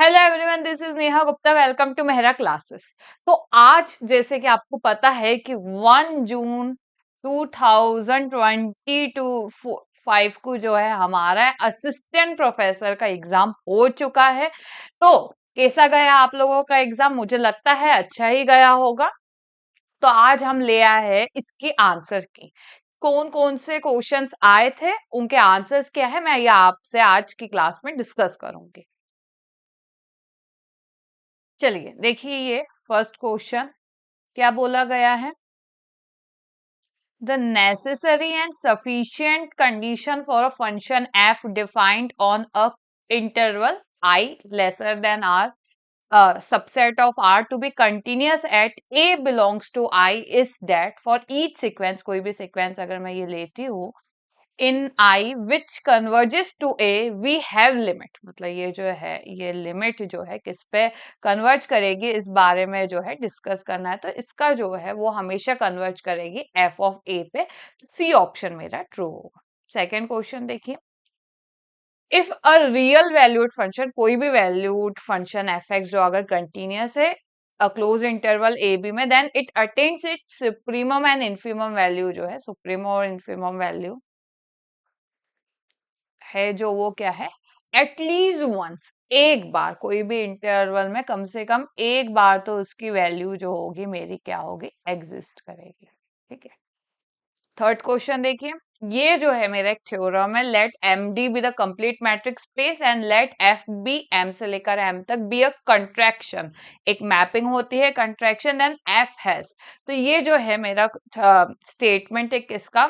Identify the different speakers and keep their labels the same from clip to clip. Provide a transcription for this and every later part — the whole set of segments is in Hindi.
Speaker 1: Hello everyone, this is Neha Gupta. Welcome to Mehra classes. तो आज जैसे कि आपको पता है कि 1 जून 2025 को जो है हमारा असिस्टेंट प्रोफेसर का एग्जाम हो चुका है। तो कैसा गया आप लोगों का एग्जाम? मुझे लगता है अच्छा ही गया होगा। तो आज हम ले आए हैं इसके आंसर की। कौन कौन से क्वेश्चंस आए थे, उनके आंसर्स क्या है, मैं ये आपसे आज की क्लास में डिस्कस करूंगी। चलिए देखिए, ये फर्स्ट क्वेश्चन क्या बोला गया है। The necessary and sufficient condition for a function F defined on a interval I lesser than R, subset of R to be continuous at A belongs to I is that for each sequence, कोई भी sequence अगर मैं ये लेती हूँ इन I which converges to A we have limit, मतलब ये जो है ये लिमिट जो है किस पे कन्वर्ज करेगी इस बारे में जो है डिस्कस करना है। तो इसका जो है वो हमेशा कन्वर्ज करेगी f ऑफ A पे। तो सी ऑप्शन मेरा ट्रू होगा। सेकेंड क्वेश्चन देखिए, if a real valued function, कोई भी वैल्यूड फंक्शन एफ एक्स जो अगर कंटिन्यूस है a closed interval A B में, then it attains its supremum and infimum value, जो है सुप्रीमम और इन्फीमम वैल्यू है जो वो क्या है एटलीस्ट वंस, एक बार कोई भी इंटरवल में कम से कम एक बार तो उसकी वैल्यू जो होगी मेरी क्या होगी, एग्जिस्ट करेगी। ठीक है। थर्ड क्वेश्चन देखिए, ये जो है मेरा एक थ्योरम है, let M D be the complete matrix space and let F be M से लेकर एम तक बी अ कंट्रैक्शन, एक मैपिंग होती है कंट्रैक्शन, देन एफ हैज। तो ये जो है मेरा स्टेटमेंट है किसका,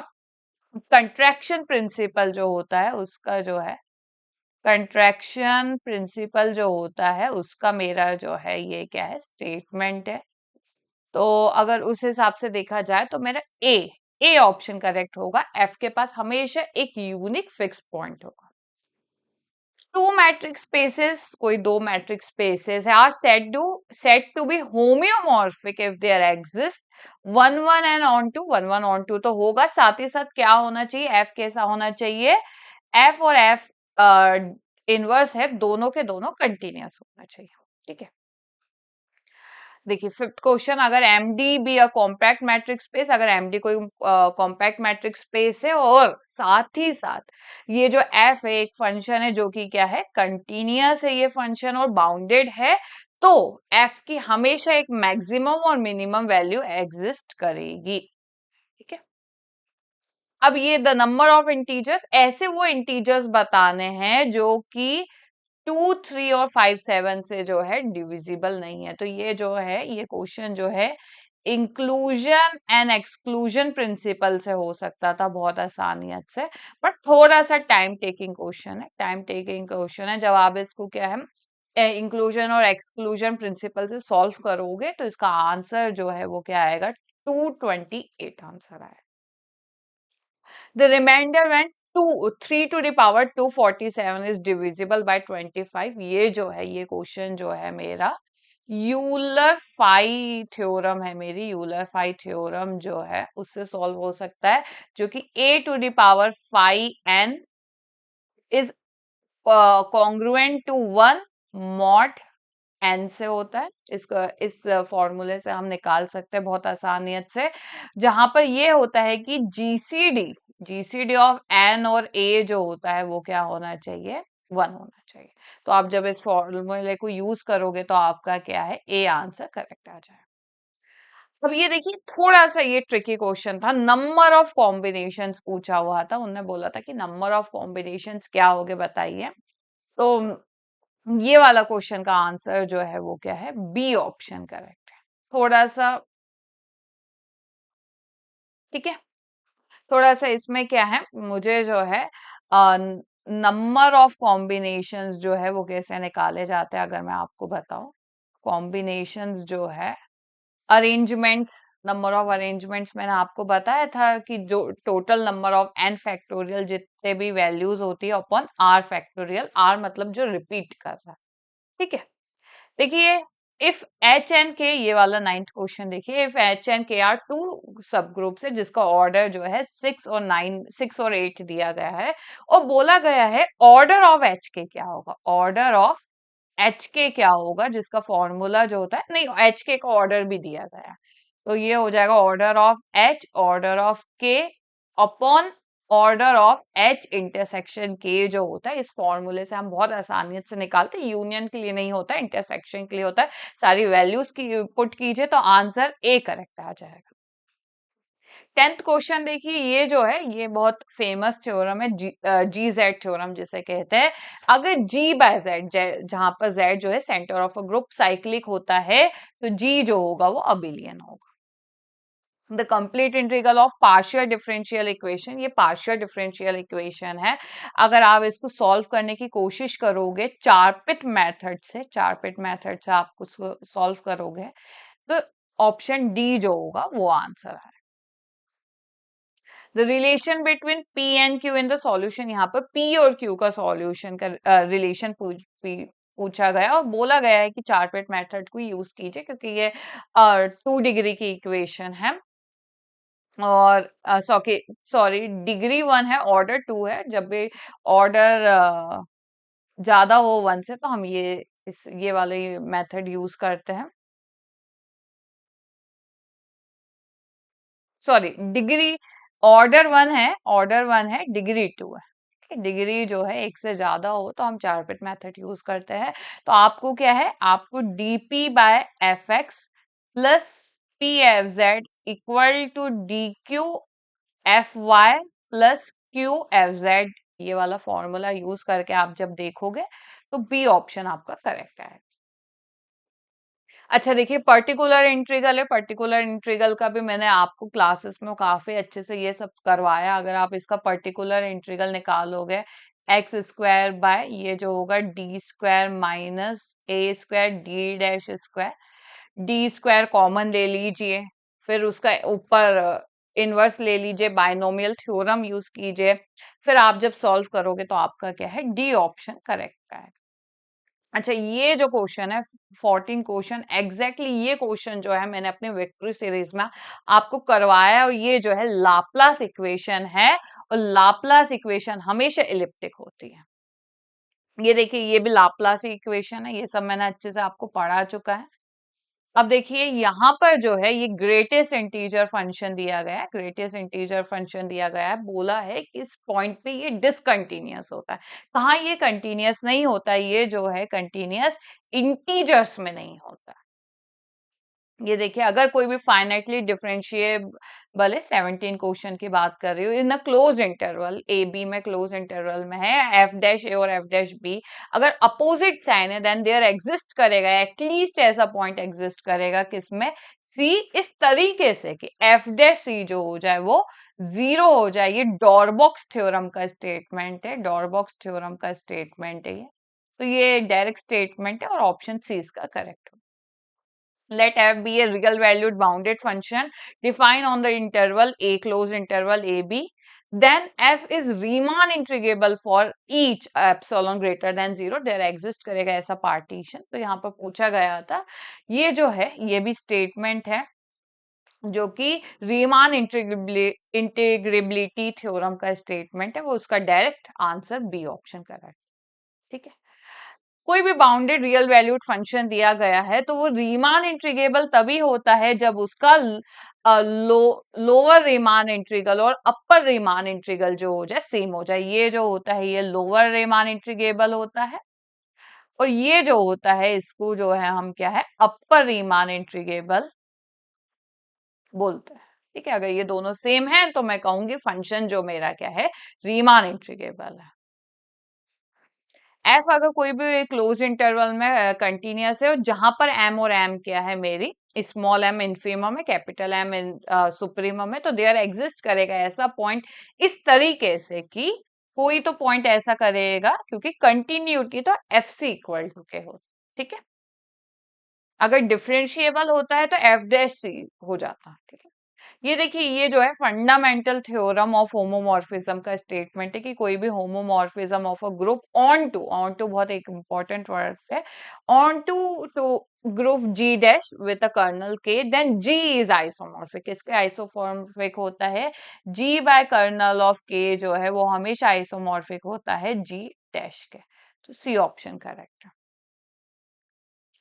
Speaker 1: कंट्रैक्शन प्रिंसिपल जो होता है उसका जो है, कंट्रैक्शन प्रिंसिपल जो होता है उसका मेरा जो है ये क्या है, स्टेटमेंट है। तो अगर उस हिसाब से देखा जाए तो मेरा ए ऑप्शन करेक्ट होगा। एफ के पास हमेशा एक यूनिक फिक्स पॉइंट होगा। टू मैट्रिक स्पेसेस, कोई दो मैट्रिक स्पेसेस है, are said to be homeomorphic if there exist one one and onto, one one onto तो होगा। साथ ही साथ क्या होना चाहिए, एफ कैसा होना चाहिए, एफ और एफ इनवर्स है, दोनों के दोनों कंटिन्यूस होना चाहिए। ठीक है। देखिए फिफ्थ क्वेश्चन, अगर M D be a compact metric space, अगर एम डी कोई कॉम्पैक्ट मैट्रिक स्पेस है और साथ ही साथ ये जो एफ है एक फंक्शन है जो कि क्या है, कंटिन्यूस है ये फंक्शन और बाउंडेड है, तो एफ की हमेशा एक मैक्सिमम और मिनिमम वैल्यू एग्जिस्ट करेगी। ठीक है। अब ये द नंबर ऑफ इंटीजर्स, ऐसे वो इंटीजर्स बताने हैं जो कि 2, 3 और 5, 7 से जो है डिविजिबल नहीं है। तो ये जो है ये क्वेश्चन जो है इंक्लूजन एंड एक्सक्लूजन प्रिंसिपल से हो सकता था बहुत आसानियत से, बट थोड़ा सा टाइम टेकिंग क्वेश्चन है, टाइम टेकिंग क्वेश्चन है। जब आप इसको क्या है इंक्लूजन और एक्सक्लूजन प्रिंसिपल से सॉल्व करोगे तो इसका आंसर जो है वो क्या आएगा, 228 आंसर आएगा। The remainder when 3 to the power 247 is divisible by 25, ये जो है ये क्वेश्चन जो है मेरा यूलर फाई थ्योरम है, मेरी यूलर फाई थ्योरम जो है उससे सॉल्व हो सकता है, जो कि a to the power 5n is congruent to 1 mod n से होता है। इसका इस फॉर्मूले से हम निकाल सकते हैं बहुत आसानियत से, जहां पर ये होता है कि जीसीडी ऑफ एन और ए जो होता है वो क्या होना चाहिए, 1 होना चाहिए। तो आप जब इस फॉर्मूले को यूज करोगे तो आपका क्या है, ए आंसर करेक्ट आ जाए। अब ये देखिए थोड़ा सा ये ट्रिकी क्वेश्चन था, नंबर ऑफ कॉम्बिनेशंस पूछा हुआ था, उन्होंने बोला था कि नंबर ऑफ कॉम्बिनेशंस क्या होगे बताइए। तो ये वाला क्वेश्चन का आंसर जो है वो क्या है, बी ऑप्शन करेक्ट है। थोड़ा सा ठीक है, थोड़ा सा इसमें क्या है, मुझे जो है नंबर ऑफ कॉम्बिनेशंस जो है वो कैसे निकाले जाते हैं अगर मैं आपको बताऊं। कॉम्बिनेशंस जो है, अरेंजमेंट्स, नंबर ऑफ अरेंजमेंट्स मैंने आपको बताया था कि जो total number of n factorial जितने भी वैल्यूज होती है अपॉन r फैक्टोरियल, r मतलब जो रिपीट कर रहा है। ठीक है। देखिए इफ एच एन के, ये वाला 9th क्वेश्चन देखिए, इफ एच एन के आर टू सब ग्रुप्स है जिसका ऑर्डर जो है 6 और 8 दिया गया है और बोला गया है ऑर्डर ऑफ एच के क्या होगा, ऑर्डर ऑफ एच के क्या होगा, जिसका फॉर्मूला जो होता है, नहीं एच के का ऑर्डर भी दिया गया है, तो ये हो जाएगा order of H order of K upon order of H intersection K जो होता है। इस फॉर्मूले से हम बहुत आसानी से निकालते हैं, यूनियन के लिए नहीं होता है, इंटरसेक्शन के लिए होता है। सारी वैल्यूज की पुट कीजिए तो आंसर ए करेक्ट आ जाएगा। 10th क्वेश्चन देखिए, ये जो है ये बहुत फेमस थ्योरम है, जी जेड थ्योरम जिसे कहते हैं। अगर जी बाय जेड, जहां पर जेड जो है centre of a group cyclic होता है, तो जी जो होगा वो अबिलियन होगा। The complete integral of partial differential equation, ये पार्शियल डिफरेंशियल इक्वेशन है। अगर आप इसको सॉल्व करने की कोशिश करोगे चारपिट मेथड से, चारपिट मेथड से आप उसको सॉल्व करोगे, तो ऑप्शन डी जो होगा वो आंसर है। The relation between P and Q in the solution, यहाँ पर पी और क्यू का सॉल्यूशन का रिलेशन पूछा गया और बोला गया है कि चारपेट मेथड को यूज कीजिए, क्योंकि ये 2 डिग्री की इक्वेशन है। और सॉरी डिग्री 1 है, ऑर्डर 2 है। जब भी ऑर्डर ज्यादा हो 1 से, तो हम ये वाले मेथड यूज करते हैं। सॉरी डिग्री, ऑर्डर 1 है, डिग्री 2 है। डिग्री जो है 1 से ज्यादा हो तो हम चारपिट मेथड यूज करते हैं। तो आपको क्या है, आपको dp by F X plus P F Z equal to D Q F Y plus Q F Z, ये वाला फॉर्मूला यूज करके आप जब देखोगे तो बी ऑप्शन आपका करेक्ट है। अच्छा देखिए, पर्टिकुलर इंटीग्रल है, पर्टिकुलर इंटीग्रल का भी मैंने आपको क्लासेस में काफी अच्छे से ये सब करवाया। अगर आप इसका पर्टिकुलर इंटीग्रल निकालोगे, एक्स स्क्वायर बाय ये जो होगा D square minus A square D dash square, D square common ले लीजिए, फिर उसका ऊपर इनवर्स ले लीजिए, बाइनोमियल थ्योरम यूज कीजिए, फिर आप जब सॉल्व करोगे तो आपका क्या है, डी ऑप्शन करेक्ट है। अच्छा ये जो क्वेश्चन है 14 क्वेश्चन, एग्जैक्टली ये क्वेश्चन जो है मैंने अपने विक्ट्री सीरीज में आपको करवाया, और ये जो है लाप्लास इक्वेशन है, और लाप्लास इक्वेशन हमेशा इलिप्टिक होती है। ये देखिए ये भी लाप्लास इक्वेशन है, ये सब मैंने अच्छे से आपको पढ़ा चुका है। अब देखिए यहाँ पर जो है ये ग्रेटेस्ट इंटीजर फंक्शन दिया गया है, ग्रेटेस्ट इंटीजर फंक्शन दिया गया है, बोला है कि इस पॉइंट पे ये डिसकंटिन्यूअस होता है। कहाँ ये कंटिन्यूअस नहीं होता, ये जो है कंटिन्यूअस इंटीजर्स में नहीं होता। ये देखिए अगर कोई भी फाइनाइटली डिफरेंशिएबल है, 17 क्वेश्चन की बात कर रही हूँ, in a closed interval A B में, क्लोज इंटरवल में है एफ डैश ए और एफ डैश बी, अगर अपोजिट साइन है देन देयर एग्जिस्ट करेगा, एटलीस्ट ऐसा पॉइंट एग्जिस्ट करेगा किसमें, सी, इस तरीके से कि एफ डैश सी जो हो जाए वो 0 हो जाए। ये डॉरबॉक्स थ्योरम का स्टेटमेंट है, डॉरबॉक्स थ्योरम का स्टेटमेंट है ये, तो ये डायरेक्ट स्टेटमेंट है और ऑप्शन सी इसका करेक्ट हो। Let f be a real valued bounded function defined on the interval a, closed interval ab. Then f is Riemann integrable for each epsilon greater than 0. There exist करेगा ऐसा partition. तो यहाँ पर पूछा गया था, ये जो है ये भी statement है जो कि रीमान इंटीग्रेबिलिटी थ्योरम का स्टेटमेंट है, वो उसका direct answer B option correct. ठीक है, कोई भी बाउंडेड रियल वैल्यूड फंक्शन दिया गया है तो वो रीमान इंटीग्रेबल तभी होता है जब उसका लोअर रीमान इंटीग्रल और अपर रीमान इंटीग्रल जो हो जाए सेम हो जाए। ये जो होता है ये लोअर रीमान इंटीग्रेबल होता है, और ये जो होता है इसको जो है हम क्या है, अपर रीमान इंटीग्रेबल बोलते हैं। ठीक है, अगर ये दोनों सेम है तो मैं कहूंगी फंक्शन जो मेरा क्या है, रीमान इंटीग्रेबल है। एफ अगर कोई भी क्लोज इंटरवल में कंटिन्यूअस है, और जहां पर एम और एम क्या है मेरी, स्मॉल एम इन्फीमम है, कैपिटल एम सुप्रीमम है, तो देयर एग्जिस्ट करेगा ऐसा पॉइंट इस तरीके से कि कोई तो पॉइंट ऐसा करेगा, क्योंकि कंटिन्यूटी तो एफ सी इक्वल टू के हो। ठीक है, अगर डिफरेंशिएबल होता है तो एफ डैश सी हो जाता है। ठीक है, ये देखिए ये जो है फंडामेंटल थ्योरम ऑफ होमोमॉर्फिज्म का स्टेटमेंट है कि कोई भी homomorphism of a group onto बहुत एक इंपॉर्टेंट वर्ड है, onto group G dash with a kernel K, then G is isomorphic. इसके आइसोमॉर्फिक होता है जी बाय कर्नल ऑफ के, जो है वो हमेशा आइसोमॉर्फिक होता है जी डैश के। तो सी ऑप्शन करेक्ट है।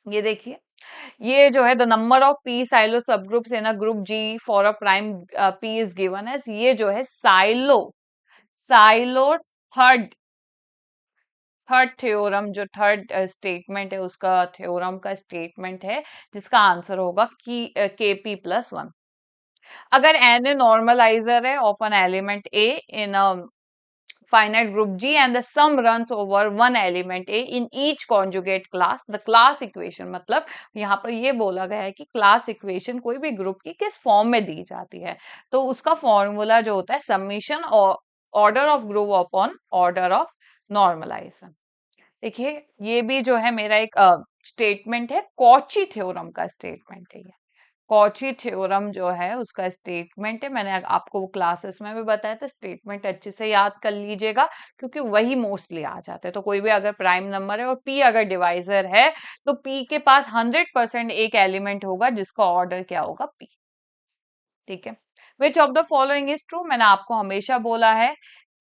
Speaker 1: ये देखिए, ये जो है the number of P Sylow subgroups in a group G for a prime P is given as, ये जो है Sylow Sylow third third theorem, जो थर्ड स्टेटमेंट है उसका थ्योरम का स्टेटमेंट है, जिसका आंसर होगा कि केपी प्लस वन। अगर एन ए नॉर्मलाइजर है of an element A in a finite group G and the sum runs over one element A in each conjugate class, the class equation, मतलब यहाँ पर ये बोला गया है कि क्लास इक्वेशन कोई भी ग्रुप की किस फॉर्म में दी जाती है, तो उसका फॉर्मूला जो होता है summation order of group upon order of normalization. देखिए, ये भी जो है मेरा एक स्टेटमेंट है, कॉची थ्योरम का स्टेटमेंट है ये। कॉची थ्योरम जो है उसका स्टेटमेंट है, मैंने आपको वो क्लासेस में भी बताया था, स्टेटमेंट अच्छे से याद कर लीजिएगा क्योंकि वही मोस्टली आ जाते हैं। तो कोई भी अगर प्राइम नंबर है और पी अगर डिवाइजर है तो पी के पास 100% एक एलिमेंट होगा जिसका ऑर्डर क्या होगा, पी। ठीक है, which of the following is true, मैंने आपको हमेशा बोला है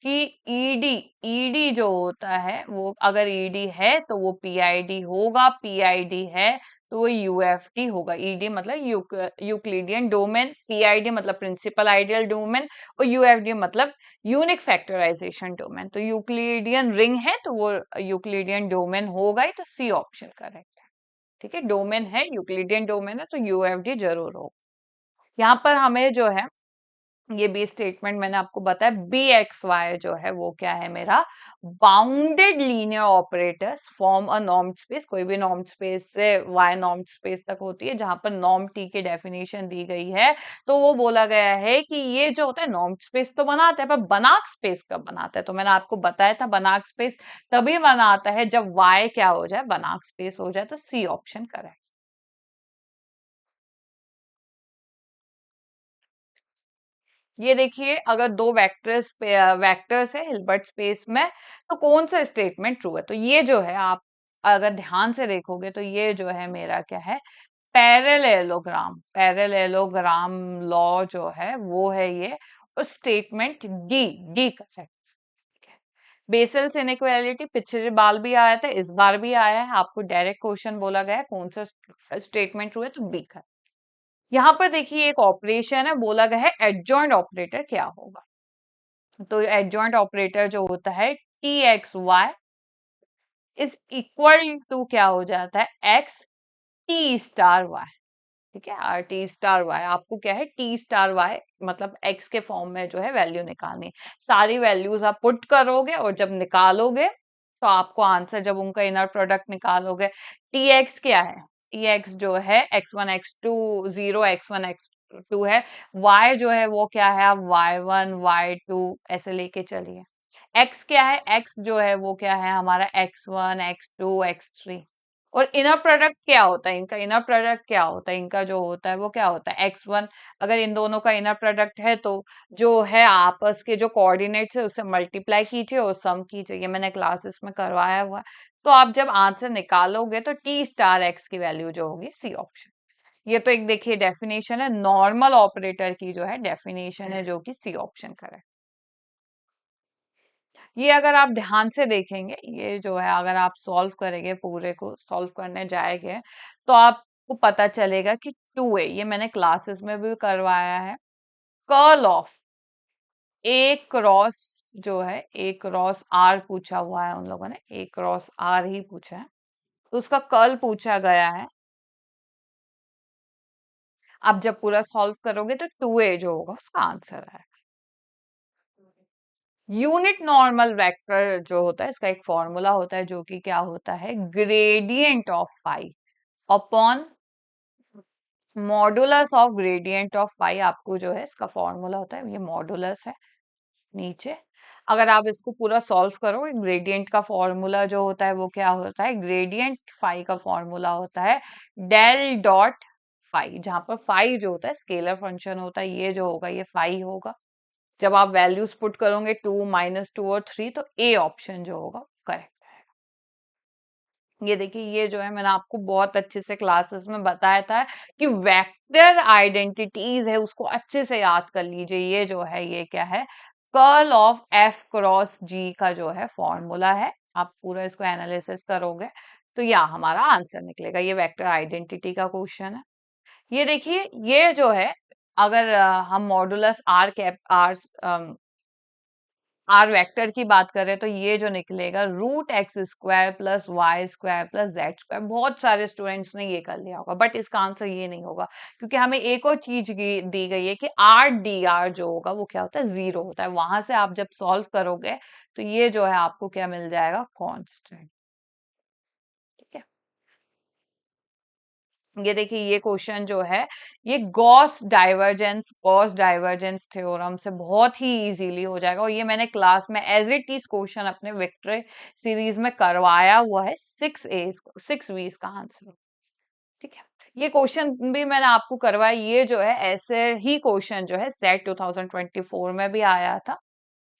Speaker 1: कि ईडी ईडी जो होता है वो अगर ईडी है तो वो पीआईडी होगा, पीआईडी है तो वो यूएफडी होगा। ईडी मतलब यूक्लिडियन डोमेन, पीआईडी मतलब प्रिंसिपल आइडियल डोमेन, और यूएफडी मतलब यूनिक फैक्टराइजेशन डोमेन। तो यूक्लिडियन रिंग है तो वो यूक्लिडियन डोमेन होगा ही, तो सी ऑप्शन करेक्ट है। ठीक है, डोमेन है, यूक्लिडियन डोमेन है तो यूएफडी जरूर होगा। यहाँ पर हमें जो है ये बी स्टेटमेंट मैंने आपको बताया, बी एक्स वाई जो है वो क्या है मेरा, bounded linear operators form a norm space. कोई भी नॉर्म स्पेस से वाई नॉर्म स्पेस तक होती है, जहां पर नॉर्म टी की डेफिनेशन दी गई है, तो वो बोला गया है कि ये जो होता है नॉर्म स्पेस तो बनाता है, पर बनाक स्पेस कब बनाता है, तो मैंने आपको बताया था बनाक स्पेस तभी बनाता है जब वाई क्या हो जाए, बनाक स्पेस हो जाए। तो सी ऑप्शन करेक्ट। ये देखिए, अगर दो वेक्टर्स है हिल्बर्ट स्पेस में, तो कौन सा स्टेटमेंट ट्रू है, तो ये जो है आप अगर ध्यान से देखोगे तो ये जो है मेरा क्या है, पैरेलेलोग्राम, पैरेलेलोग्राम लॉ जो है वो है ये, और statement D, D correct. Vessels inequality पिछले बार भी आया था, इस बार भी आया है, आपको डायरेक्ट क्वेश्चन बोला गया है कौन सा स्टेटमेंट ट्रू है, तो बी का। यहाँ पर देखिए एक ऑपरेशन है, बोला गया है एडजॉइंट ऑपरेटर क्या होगा, तो एडजॉइंट ऑपरेटर जो होता है T X Y is equal to क्या हो जाता है, एक्स टी स्टार वाई। ठीक है, आर टी स्टार वाई, आपको क्या है टी स्टार वाई मतलब एक्स के फॉर्म में जो है वैल्यू निकालनी है। सारी वैल्यूज आप पुट करोगे और जब निकालोगे तो आपको आंसर, जब उनका इनर प्रोडक्ट निकालोगे, टी एक्स क्या है, टी एक्स जो है X one X two, zero X one X two है, वाई जो है वो क्या है, आप वाई वन वाई टू ऐसे लेके चलिए। एक्स क्या है, एक्स जो है वो क्या है हमारा X one X two X three. और इनर प्रोडक्ट क्या होता है, इनका इनर प्रोडक्ट क्या होता है, इनका जो होता है वो क्या होता है, एक्स वन। अगर इन दोनों का इनर प्रोडक्ट है तो जो है आपस के जो कोऑर्डिनेट्स है उससे मल्टीप्लाई कीजिए और सम कीजिए, ये मैंने क्लासेस में करवाया हुआ है। तो आप जब आंसर निकालोगे तो टी स्टार एक्स की वैल्यू जो होगी सी ऑप्शन। ये तो एक देखिए डेफिनेशन है, नॉर्मल ऑपरेटर की जो है डेफिनेशन है, जो कि सी ऑप्शन करेक्ट। ये अगर आप ध्यान से देखेंगे, ये जो है अगर आप सॉल्व करेंगे, पूरे को सॉल्व करने जाएंगे, तो आपको पता चलेगा कि टू ए, ये मैंने क्लासेस में भी करवाया है, कर्ल ऑफ ए क्रॉस जो है, ए क्रॉस आर पूछा हुआ है उन लोगों ने, ए क्रॉस आर ही पूछा है, तो उसका कर्ल पूछा गया है। आप जब पूरा सॉल्व करोगे तो टू ए जो होगा उसका आंसर है। यूनिट नॉर्मल वेक्टर जो होता है इसका एक फॉर्मूला होता है, जो कि क्या होता है, gradient of phi upon modulus of gradient of phi. आपको जो है इसका फॉर्मूला होता है, ये मॉडुलस है नीचे। अगर आप इसको पूरा सॉल्व करो, ग्रेडियंट का फॉर्मूला जो होता है वो क्या होता है, ग्रेडियंट फाई का फॉर्मूला होता है डेल डॉट फाई, जहां पर फाई जो होता है स्केलर फंक्शन होता है, ये जो होगा ये फाई होगा। जब आप वैल्यूज पुट करोगे टू माइनस टू और थ्री, तो ए ऑप्शन जो होगा करेक्ट। ये देखिए, ये जो है मैंने आपको बहुत अच्छे से क्लासेस में बताया था कि वेक्टर आइडेंटिटीज है उसको अच्छे से याद कर लीजिए। ये जो है ये क्या है, कर्ल ऑफ एफ क्रॉस जी का जो है फॉर्मूला है। आप पूरा इसको एनालिसिस करोगे तो या हमारा आंसर निकलेगा। ये वेक्टर आइडेंटिटी का क्वेश्चन है। ये देखिए, ये जो है, अगर हम modulus R cap R vector की बात करें तो ये जो निकलेगा √x² plus y² plus z²। बहुत सारे स्टूडेंट्स ने ये कर लिया होगा, बट इसका आंसर ये नहीं होगा, क्योंकि हमें एक और चीज दी गई है कि r/dr जो होगा वो क्या होता है, 0 होता है। वहां से आप जब सॉल्व करोगे तो ये जो है आपको क्या मिल जाएगा, कांस्टेंट। ठीक है, ये देखिए, ये क्वेश्चन जो है, ये गॉस डाइवर्जेंस थ्योरम से बहुत ही इजीली हो जाएगा, और ये मैंने क्लास में एज इट इज क्वेश्चन अपने वेक्टर सीरीज में करवाया हुआ है। 6 वी इसका आंसर। ठीक है, ये क्वेश्चन भी मैंने आपको करवाया। ये जो है ऐसे ही क्वेश्चन जो है सेट 2024 में भी आया था।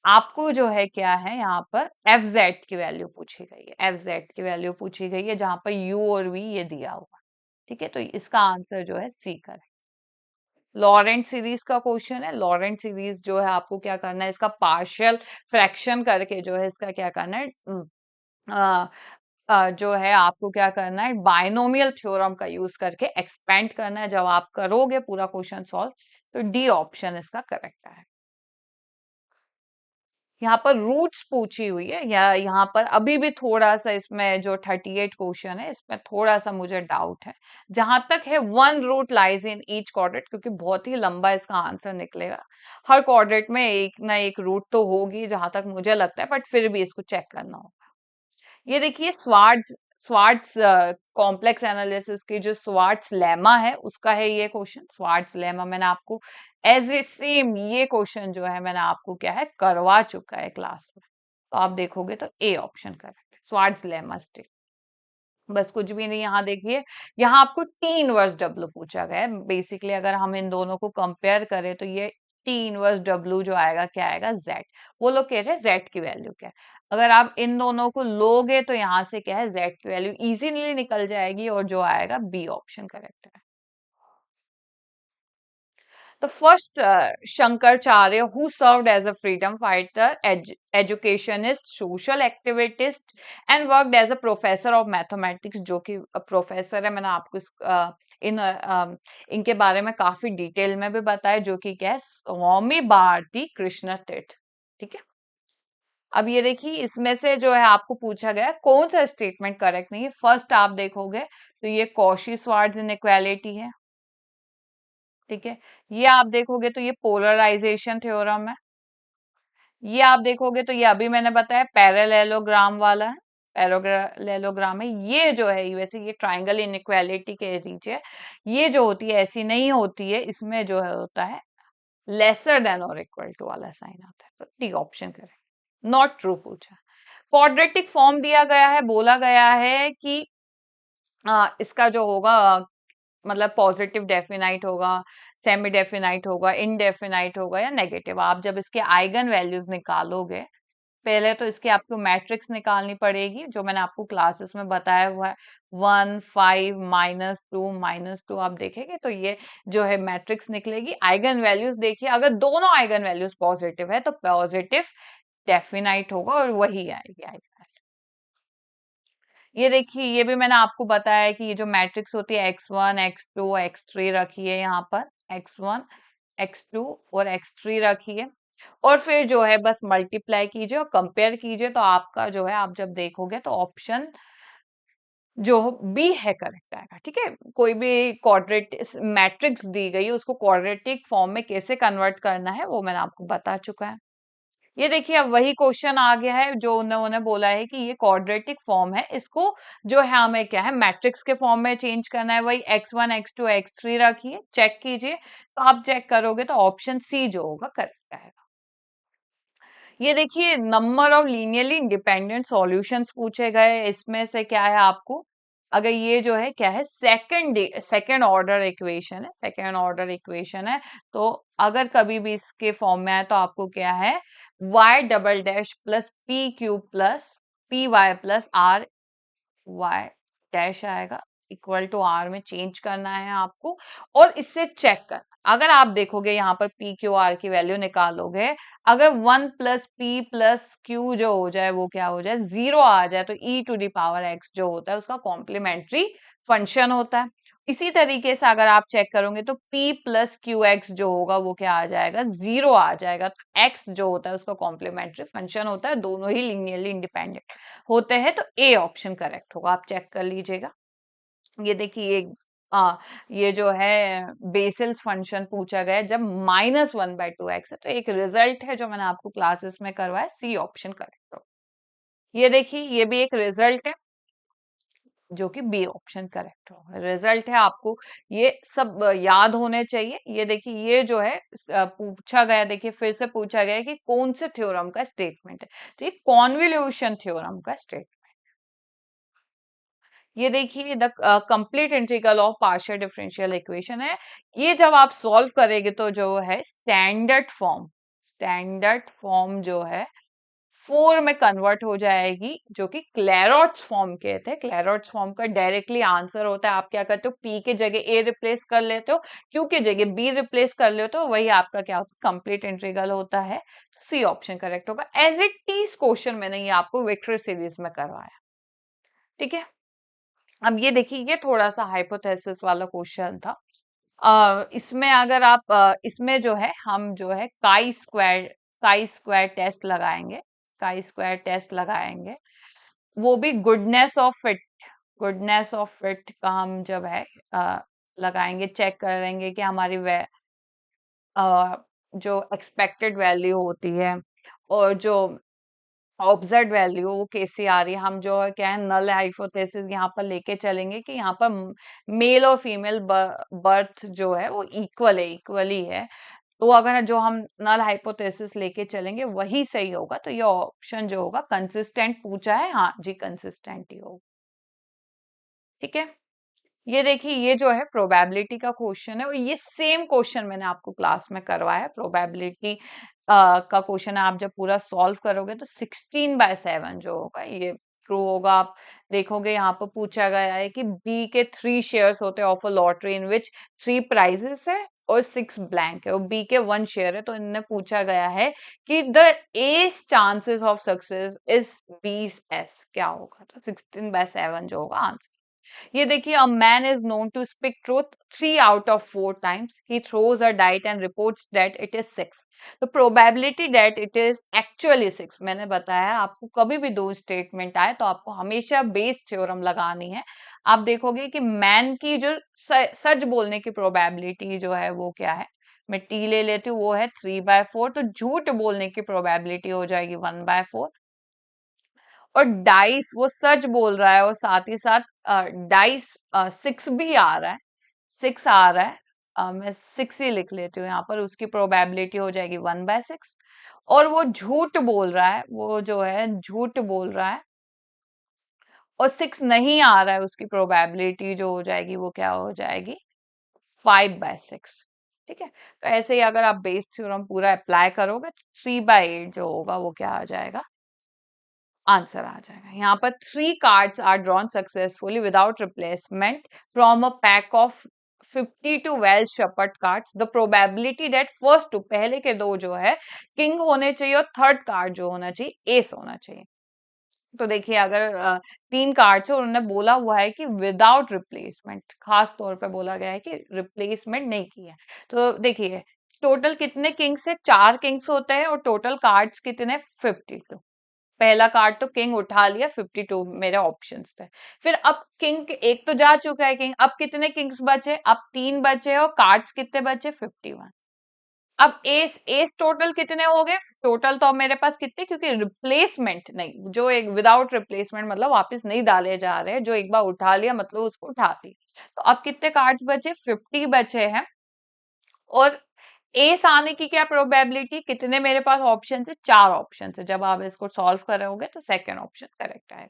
Speaker 1: आपको जो है क्या है, यहाँ पर एफ जेड की वैल्यू पूछी गई है, एफ जेड की वैल्यू पूछी गई है, जहां पर यू और वी ये दिया हुआ। ठीक है, तो इसका आंसर जो है सी करें। लॉरेंट सीरीज का क्वेश्चन है। लॉरेंट सीरीज जो है आपको क्या करना है, इसका पार्शियल फ्रैक्शन करके जो है इसका क्या करना है, अ, जो है आपको क्या करना है, बाइनोमियल थ्योरम का यूज करके एक्सपेंड करना है। जब आप करोगे पूरा क्वेश्चन सॉल्व, तो डी ऑप्शन इसका करेक्ट है। यहाँ पर रूट्स पूछी हुई है, या यहाँ पर अभी भी थोड़ा सा इसमें जो 38 क्वेश्चन है इसमें थोड़ा सा मुझे डाउट है। जहां तक है 1 root lies in each quadrant, क्योंकि बहुत ही लंबा इसका आंसर निकलेगा। हर क्वाड्रेंट में एक ना एक रूट तो होगी जहां तक मुझे लगता है, बट फिर भी इसको चेक करना होगा। ये देखिए, स्वार्ट्स कॉम्प्लेक्स एनालिसिस की जो स्वार्ट्स लेमा है उसका है ये क्वेश्चन। स्वार्ट्स लेमा मैंने आपको एज ए सेम ये क्वेश्चन जो है मैंने आपको क्या है करवा चुका है क्लास में। तो आप देखोगे तो ए ऑप्शन करेक्ट है, स्वार्ट्स लेमा स्टिक। बस कुछ भी नहीं, यहाँ देखिए, यहाँ आपको टी इनवर्स डब्ल्यू पूछा गया है। बेसिकली अगर हम इन दोनों को कंपेयर करें तो ये टी इनवर्स डब्ल्यू जो आएगा क्या आएगा, जेड। वो लोग कह रहे हैं जेड की वैल्यू क्या है। अगर आप इन दोनों को लोगे तो यहाँ से क्या है, जेड की वैल्यू इजीली निकल जाएगी, और जो आएगा बी ऑप्शन करेक्ट है। The first Shankaracharya, who served as a freedom fighter, educationist, social activist, and worked as a professor of mathematics, जो कि प्रोफेसर है। मैंने आपको इनके बारे में काफी डिटेल में भी बताया, जो कि क्या है, स्वामी भारती कृष्ण तीर्थ। ठीक है, अब ये देखिए, इसमें से जो है आपको पूछा गया कौन सा स्टेटमेंट करेक्ट नहीं है। फर्स्ट आप देखोगे तो ये कॉशी श्वार्ट्ज इनइक्वालिटी है। ठीक है, ये आप देखोगे तो ये पोलराइजेशन थ्योरम है। ये आप देखोगे तो ये अभी मैंने बताया पैरेललोग्राम वाला है, पैरेललोग्राम है। ये जो है वैसे ये ट्राइंगल इनइक्वालिटी कह दीजिए, ये जो होती है ऐसी नहीं होती है, इसमें जो है होता है लेसर देन और इक्वल टू वाला साइन आता है। तो डी ऑप्शन करें, नॉट ट्रू पूछा। क्वाड्रेटिक फॉर्म दिया गया है, बोला गया है कि इसका जो होगा मतलब पॉजिटिव डेफिनाइट होगा, सेमी डेफिनाइट होगा, इनडेफिनाइट होगा या नेगेटिव। आप जब इसके आइगन वैल्यूज निकालोगे, पहले तो इसकी आपको मैट्रिक्स निकालनी पड़ेगी, जो मैंने आपको क्लासेस में बताया हुआ है। 1 5 -2 आप देखेंगे तो ये जो है मैट्रिक्स निकलेगी। आइगन वैल्यूज देखिए, अगर दोनों आइगन वैल्यूज पॉजिटिव है तो पॉजिटिव डेफिनाइट होगा, और वही आएगी आइगन। ये देखिए, ये भी मैंने आपको बताया कि ये जो मैट्रिक्स होती है x1 x2 x3 रखिए, यहाँ पर x1 x2 और x3 रखिए, और फिर जो है बस मल्टीप्लाई कीजिए और कंपेयर कीजिए, तो आपका जो है आप जब देखोगे तो ऑप्शन जो बी है करेक्ट आएगा। ठीक है, कोई भी क्वाड्रेट मैट्रिक्स दी गई है उसको क्वाड्रेटिक फॉर्म में कैसे कन्वर्ट करना है वो मैंने आपको बता चुका है। ये देखिए, अब वही क्वेश्चन आ गया है जो उन्होंने बोला है कि ये क्वाड्रेटिक फॉर्म है, इसको जो है हमें क्या है मैट्रिक्स के फॉर्म में चेंज करना है। वही x1 x2 x3 रखिए, चेक कीजिए, तो आप चेक करोगे तो ऑप्शन सी जो होगा करेक्ट आएगा। ये देखिए, number of linearly independent solutions पूछे गए। इसमें से क्या है आपको, अगर ये जो है क्या है, सेकंड ऑर्डर इक्वेशन है, सेकंड ऑर्डर इक्वेशन है, तो अगर कभी भी इसके फॉर्म में आए तो आपको क्या है, y double dash plus P cube plus P Y plus R Y dash आएगा। इक्वल टू आर में चेंज करना है आपको, और इससे चेक करना। अगर आप देखोगे यहाँ पर पी क्यू आर की वैल्यू निकालोगे, अगर 1 प्लस पी प्लस क्यू जो हो जाए वो क्या हो जाए, 0 आ जाए, तो ई टू दी पावर एक्स जो होता है उसका कॉम्प्लीमेंट्री फंक्शन होता है। इसी तरीके से अगर आप चेक करोगे तो p प्लस क्यू एक्स जो होगा वो क्या आ जाएगा, 0 आ जाएगा। तो x जो होता है उसका कॉम्प्लीमेंट्री फंक्शन होता है, दोनों ही लीनियरली इंडिपेंडेंट होते हैं। तो ए ऑप्शन करेक्ट होगा, आप चेक कर लीजिएगा। ये देखिए आ, ये जो है बेसिल्स फंक्शन पूछा गया है जब -1/2x है, तो एक रिजल्ट है जो मैंने आपको क्लासेस में करवाया, सी ऑप्शन करेक्ट हो। ये देखिए ये भी एक रिजल्ट है जो कि बी ऑप्शन करेक्ट होगा। रिजल्ट है, आपको ये सब याद होने चाहिए। ये देखिए ये जो है पूछा गया, देखिए फिर से पूछा गया है कि कौन से थ्योरम का स्टेटमेंट है, तो ये कॉन्वोल्यूशन थ्योरम का स्टेटमेंट। ये देखिए the complete integral of partial differential equation है। ये जब आप सॉल्व करेंगे तो जो है स्टैंडर्ड फॉर्म जो है 4 में कन्वर्ट हो जाएगी, जो कि क्लेरॉट्स फॉर्म कहते हैं। क्लेरॉट्स फॉर्म का डायरेक्टली आंसर होता है, आप क्या करते हो, पी के जगह ए रिप्लेस कर लेते हो, क्यू के जगह बी रिप्लेस कर लेते हो, वही आपका क्या होता है, कंप्लीट इंटीग्रल होता है। सी ऑप्शन करेक्ट होगा। एज इट इज क्वेश्चन मैंने ये आपको वेक्टर सीरीज में करवाया, ठीक है। अब ये देखिए ये थोड़ा सा हाइपोथेसिस वाला क्वेश्चन था। इसमें अगर आप इसमें जो है हम जो है काई स्क्वायर टेस्ट लगाएंगे, काई स्क्वायर टेस्ट लगाएंगे, वो भी गुडनेस ऑफ फिट का हम जब है अ, लगाएंगे, चेक करेंगे कि हमारी जो एक्सपेक्टेड वैल्यू होती है और जो ऑब्जर्व वैल्यू वो कैसी आ रही है, हम जो है क्या है नल हाइपोथेसिस यहाँ पर लेके चलेंगे कि यहाँ पर मेल और फीमेल बर्थ जो है वो इक्वली है। तो अगर जो हम नल हाइपोथेसिस लेके चलेंगे वही सही होगा, तो ये ऑप्शन जो होगा कंसिस्टेंट पूछा है, हाँ जी कंसिस्टेंट ही होगा, ठीक है। ये देखिए ये जो है प्रोबेबिलिटी का क्वेश्चन है, और ये सेम क्वेश्चन मैंने आपको क्लास में करवाया। प्रोबेबिलिटी का क्वेश्चन आप जब पूरा सॉल्व करोगे तो 16/7 जो होगा ये ट्रू होगा। आप देखोगे यहाँ पर पूछा गया है कि बी के 3 शेयर्स होते हैं of a lottery in which 3 prizes है और 6 ब्लैंक है, और बी के 1 शेयर है। तो इनने पूछा गया है कि the S chances of success is BS क्या होगा, तो 16/7 जो होगा आंसर। ये देखिए a man is known to speak truth 3 out of 4 times. He throws a die and reports that it is 6. The probability that it is actually 6, मैंने बताया आपको कभी भी दो स्टेटमेंट आए तो आपको हमेशा बेस थ्योरम लगानी है। आप देखोगे कि मैन की जो सच बोलने की प्रोबेबिलिटी जो है वो क्या है, मैं टी ले लेती हूँ, वो है 3/4, तो झूठ बोलने की प्रोबेबिलिटी हो जाएगी 1/4। और डाइस वो सच बोल रहा है और साथ ही साथ डाइस 6 भी आ रहा है, 6 आ रहा है, मैं 6 ही लिख लेती हूँ यहाँ पर, उसकी प्रोबेबिलिटी हो जाएगी 1/6। और वो झूठ बोल रहा है, वो जो है झूठ बोल रहा है और 6 नहीं आ रहा है, उसकी प्रोबेबिलिटी जो हो जाएगी वो क्या हो जाएगी, 5/6, ठीक है। तो ऐसे ही अगर आप बेस थ्योरम पूरा अप्लाई करोगे तो 3/8 जो होगा वो क्या आ जाएगा, आंसर आ जाएगा। यहाँ पर 3 cards are drawn successfully without replacement from a pack of 52 well shuffled cards. The probability that first 2 पहले के दो जो है किंग होने चाहिए और थर्ड कार्ड जो होना चाहिए एस होना चाहिए। तो देखिए अगर 3 कार्ड्स है और उन्होंने बोला हुआ है कि विदाउट रिप्लेसमेंट, खास तौर पे बोला गया है कि रिप्लेसमेंट नहीं किया। तो देखिए टोटल कितने किंग्स है, 4 किंग्स होते हैं और टोटल कार्ड्स कितने, 52। पहला कार्ड तो किंग उठा लिया, 52 मेरे ऑप्शंस थे। फिर अब किंग एक तो जा चुका है किंग, अब कितने किंग्स बचे, अब 3 बचे और कार्ड्स कितने बचे, 51। अब एस एस टोटल कितने हो गए, टोटल तो अब मेरे पास कितने, क्योंकि रिप्लेसमेंट नहीं, जो एक विदाउट रिप्लेसमेंट मतलब वापस नहीं डाले जा रहे हैं, जो एक बार उठा लिया मतलब उसको उठा दी। तो अब कितने कार्ड्स बचे, 50 बचे हैं। और एस आने की क्या प्रोबेबिलिटी, कितने मेरे पास ऑप्शन है, 4 ऑप्शन है। जब आप इसको सॉल्व करोगे तो सेकंड ऑप्शन करेक्ट आएगा।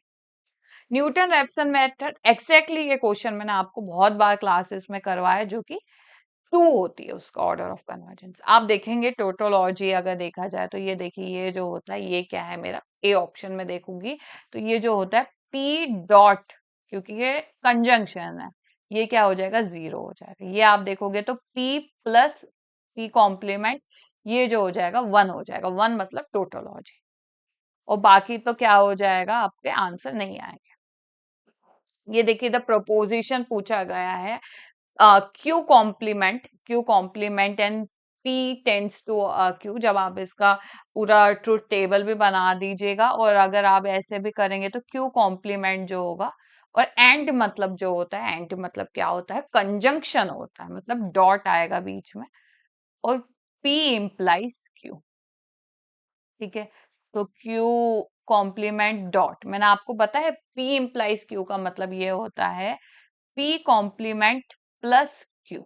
Speaker 1: न्यूटन रेफसन मेथड, एग्जैक्टली ये क्वेश्चन मैंने आपको बहुत बार क्लासेस में करवाया, जो कि 2 होती है उसका ऑर्डर ऑफ कन्वर्जेंस। आप देखेंगे टोटोलॉजी अगर देखा जाए तो ये देखिए ये जो होता है ये क्या है, मेरा ए ऑप्शन में देखूंगी तो ये जो होता है पी डॉट क्योंकि ये कंजंक्शन है, ये क्या हो जाएगा, 0 हो जाएगा। ये आप देखोगे तो p प्लस p कॉम्प्लीमेंट, ये जो हो जाएगा 1 हो जाएगा। 1 मतलब टोटोलॉजी, और बाकी तो क्या हो जाएगा, आपके आंसर नहीं आएंगे। ये देखिए, द प्रोपोजिशन पूछा गया है, Q complement and p tends to q। जब आप इसका पूरा ट्रुथ टेबल भी बना दीजिएगा, और अगर आप ऐसे भी करेंगे तो q कॉम्प्लीमेंट जो होगा, और एंड मतलब जो होता है, एंड मतलब क्या होता है, कंजंक्शन होता है, मतलब डॉट आएगा बीच में, और p इम्प्लाइज q। ठीक है, तो q कॉम्प्लीमेंट डॉट, मैंने आपको बताया p इम्प्लाइज q का मतलब ये होता है p कॉम्प्लीमेंट प्लस q।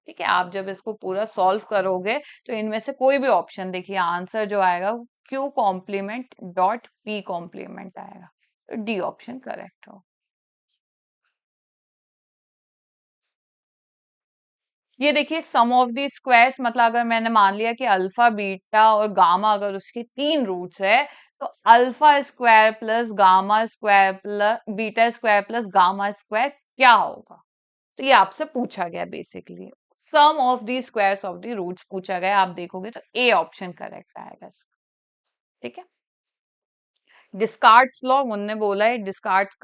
Speaker 1: ठीक है, आप जब इसको पूरा सॉल्व करोगे तो इनमें से कोई भी ऑप्शन देखिए, आंसर जो आएगा q complement dot p complement आएगा, तो डी ऑप्शन करेक्ट हो। ये देखिए, सम ऑफ दी स्क्वायर्स, मतलब अगर मैंने मान लिया कि अल्फा बीटा और गामा अगर उसके 3 रूट्स है, तो alpha square plus gamma square plus beta square plus gamma square क्या होगा। तो ये आपसे पूछा गया basically, sum of the squares of the roots पूछा गया। आप देखोगे तो ए ऑप्शन करेक्ट आएगा इसका। ठीक है, डिस्कार्ड्स लॉ उनने बोला है, डिस्कार्ड्स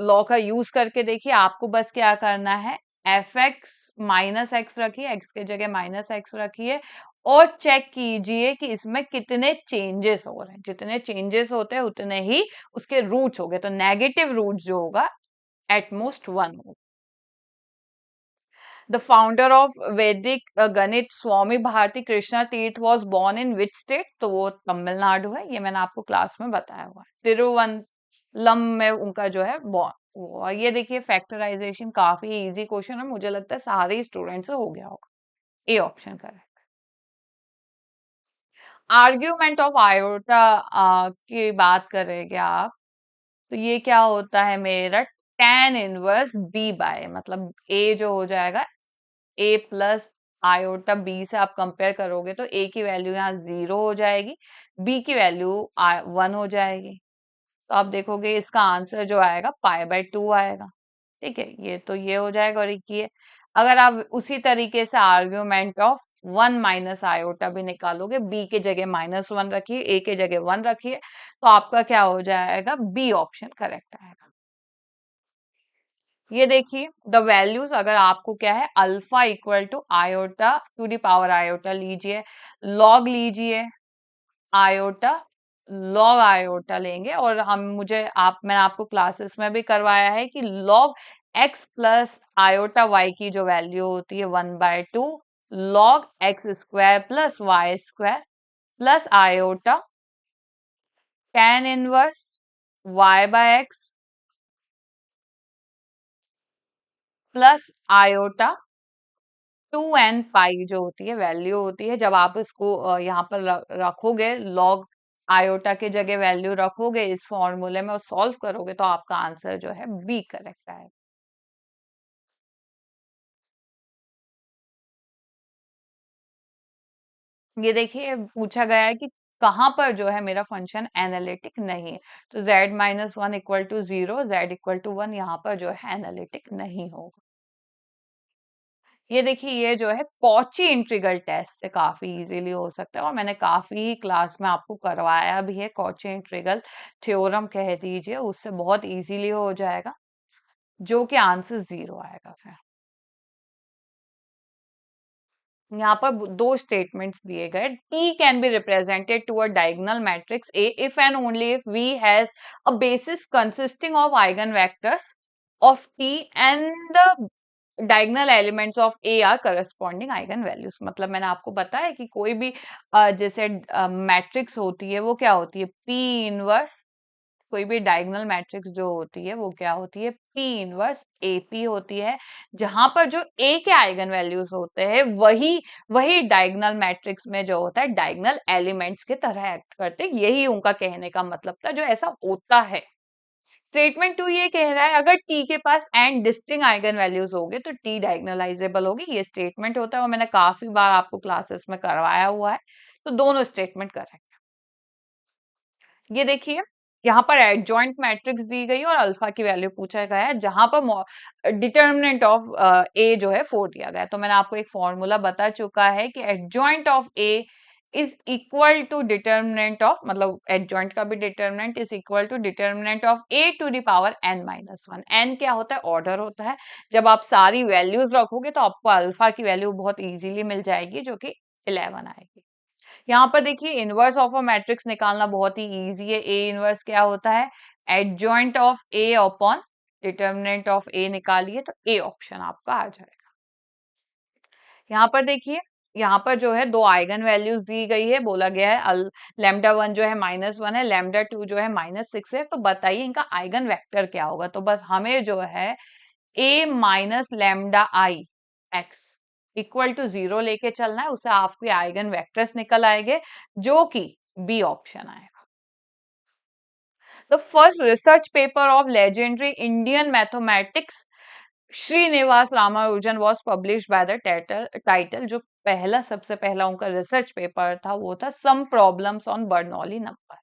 Speaker 1: लॉ का यूज करके देखिए, आपको बस क्या करना है, एफ एक्स माइनस एक्स रखिए, एक्स के जगह माइनस एक्स रखिए, और चेक कीजिए कि इसमें कितने चेंजेस हो रहे हैं। जितने चेंजेस होते हैं उतने ही उसके रूट्स हो गए, तो नेगेटिव रूट जो होगा एटमोस्ट 1 होगा। द फाउंडर ऑफ वैदिक गणित स्वामी भारती कृष्णा तीर्थ was born in which state, तो वो तमिलनाडु है, ये मैंने आपको क्लास में बताया हुआ है। तिरुवनंतपुरम में उनका जो है बॉर्न। और ये देखिए, फैक्टराइजेशन काफी इजी क्वेश्चन है, मुझे लगता है सारे स्टूडेंट से हो गया होगा। ए option correct. Argument of iota की बात करेंगे आप, तो ये क्या होता है मेरा, tan इनवर्स बी बाय, मतलब ए जो हो जाएगा ए प्लस आयोटा बी से आप कंपेयर करोगे तो ए की वैल्यू यहाँ 0 हो जाएगी, बी की वैल्यू 1 हो जाएगी। तो आप देखोगे इसका आंसर जो आएगा π/2 आएगा। ठीक है, ये तो ये हो जाएगा, और एक ये, अगर आप उसी तरीके से आर्ग्यूमेंट ऑफ 1 माइनस आयोटा भी निकालोगे, बी के जगह -1 रखिए, ए के जगह 1 रखिए, तो आपका क्या हो जाएगा, बी ऑप्शन करेक्ट आएगा। ये देखिए, द वैल्यूज, अगर आपको क्या है, alpha equal to iota to the power iota लीजिए, लॉग लीजिए आयोटा, लॉग आयोटा लेंगे, और हम मुझे आप मैंने आपको क्लासेस में भी करवाया है कि log x plus iota y की जो वैल्यू होती है 1/2 log x square plus y square plus iota tan inverse y/x plus iota 2n pi जो होती है वैल्यू होती है, जब आप इसको यहाँ पर रखोगे, लॉग आयोटा के जगह वैल्यू रखोगे इस फॉर्मूले में और सॉल्व करोगे, तो आपका आंसर जो है बी करेक्ट आएगा। ये देखिए, पूछा गया है कि कहाँ पर जो है मेरा फंक्शन एनालिटिक नहीं है, तो z-1 इक्वल टू 0, z=1, यहाँ पर जो है एनालिटिक नहीं होगा। ये देखिए, ये जो है कॉची इंटीग्रल टेस्ट से काफी इजीली हो सकता है, और मैंने काफी क्लास में आपको करवाया भी है। कॉची इंटीग्रल थ्योरम कह दीजिए, उससे बहुत इजीली हो जाएगा, जो कि आंसर 0 आएगा। फिर यहाँ पर दो स्टेटमेंट्स दिए गए, T can be represented to a diagonal matrix A if and only if V has a basis consisting of eigenvectors of T and the diagonal elements of A R corresponding eigen values. मतलब मैंने आपको बताया कि कोई भी जैसे मैट्रिक्स होती है वो क्या होती है, पी इनवर्स, कोई भी डायगोनल मैट्रिक्स जो होती है वो क्या होती है, पी इनवर्स एपी होती है, जहां पर जो ए के आइगन वैल्यूज होते हैं वही वही डायगोनल मैट्रिक्स में जो होता है डायगोनल एलिमेंट्स के तरह एक्ट करते हैं। यही उनका कहने का मतलब था, जो ऐसा होता है। स्टेटमेंट 2 ये कह रहा है, अगर टी के पास एंड डिस्टिंक्ट आइगन वैल्यूज होंगे तो टी डायगोनलाइजेबल होगी। ये स्टेटमेंट होता है, और मैंने काफी बार आपको क्लासेस में करवाया हुआ है, तो दोनों स्टेटमेंट करेक्ट। ये देखिए, यहाँ पर एडजॉइंट मैट्रिक्स दी गई और अल्फा की वैल्यू पूछा गया है, जहां पर डिटर्मिनेंट ऑफ ए जो है 4 दिया गया है। तो मैंने आपको एक फॉर्मूला बता चुका है कि adjoint of A is equal to determinant of, मतलब एडजॉइंट का भी determinant is equal to determinant of A to the power n minus one. N क्या होता है? ऑर्डर होता है। जब आप सारी वैल्यूज रखोगे तो आपको अल्फा की वैल्यू बहुत इजीली मिल जाएगी, जो कि 11 आएगी। यहाँ पर देखिए इनवर्स ऑफ अ मैट्रिक्स निकालना बहुत ही इजी है। ए इनवर्स क्या होता है? Adjoint of A upon determinant of A निकालिए तो ए ऑप्शन आपका आ जाएगा। यहाँ पर देखिए, यहाँ पर जो है दो आइगन वैल्यूज दी गई है, बोला गया है लैम्डा वन जो है -1 है, लैम्डा टू जो है -6 है। तो बताइए इनका आइगन वेक्टर क्या होगा? तो बस हमें जो है A minus lambda I x equal to 0 लेके चलना है, उसे आपके आइगन वेक्टर्स निकल आएंगे, जो कि बी ऑप्शन आएगा। The first research paper of legendary Indian mathematics Srinivasa Ramanujan was publish by the title, जो पहला सबसे पहला उनका रिसर्च पेपर था वो था some problems on Bernoulli number.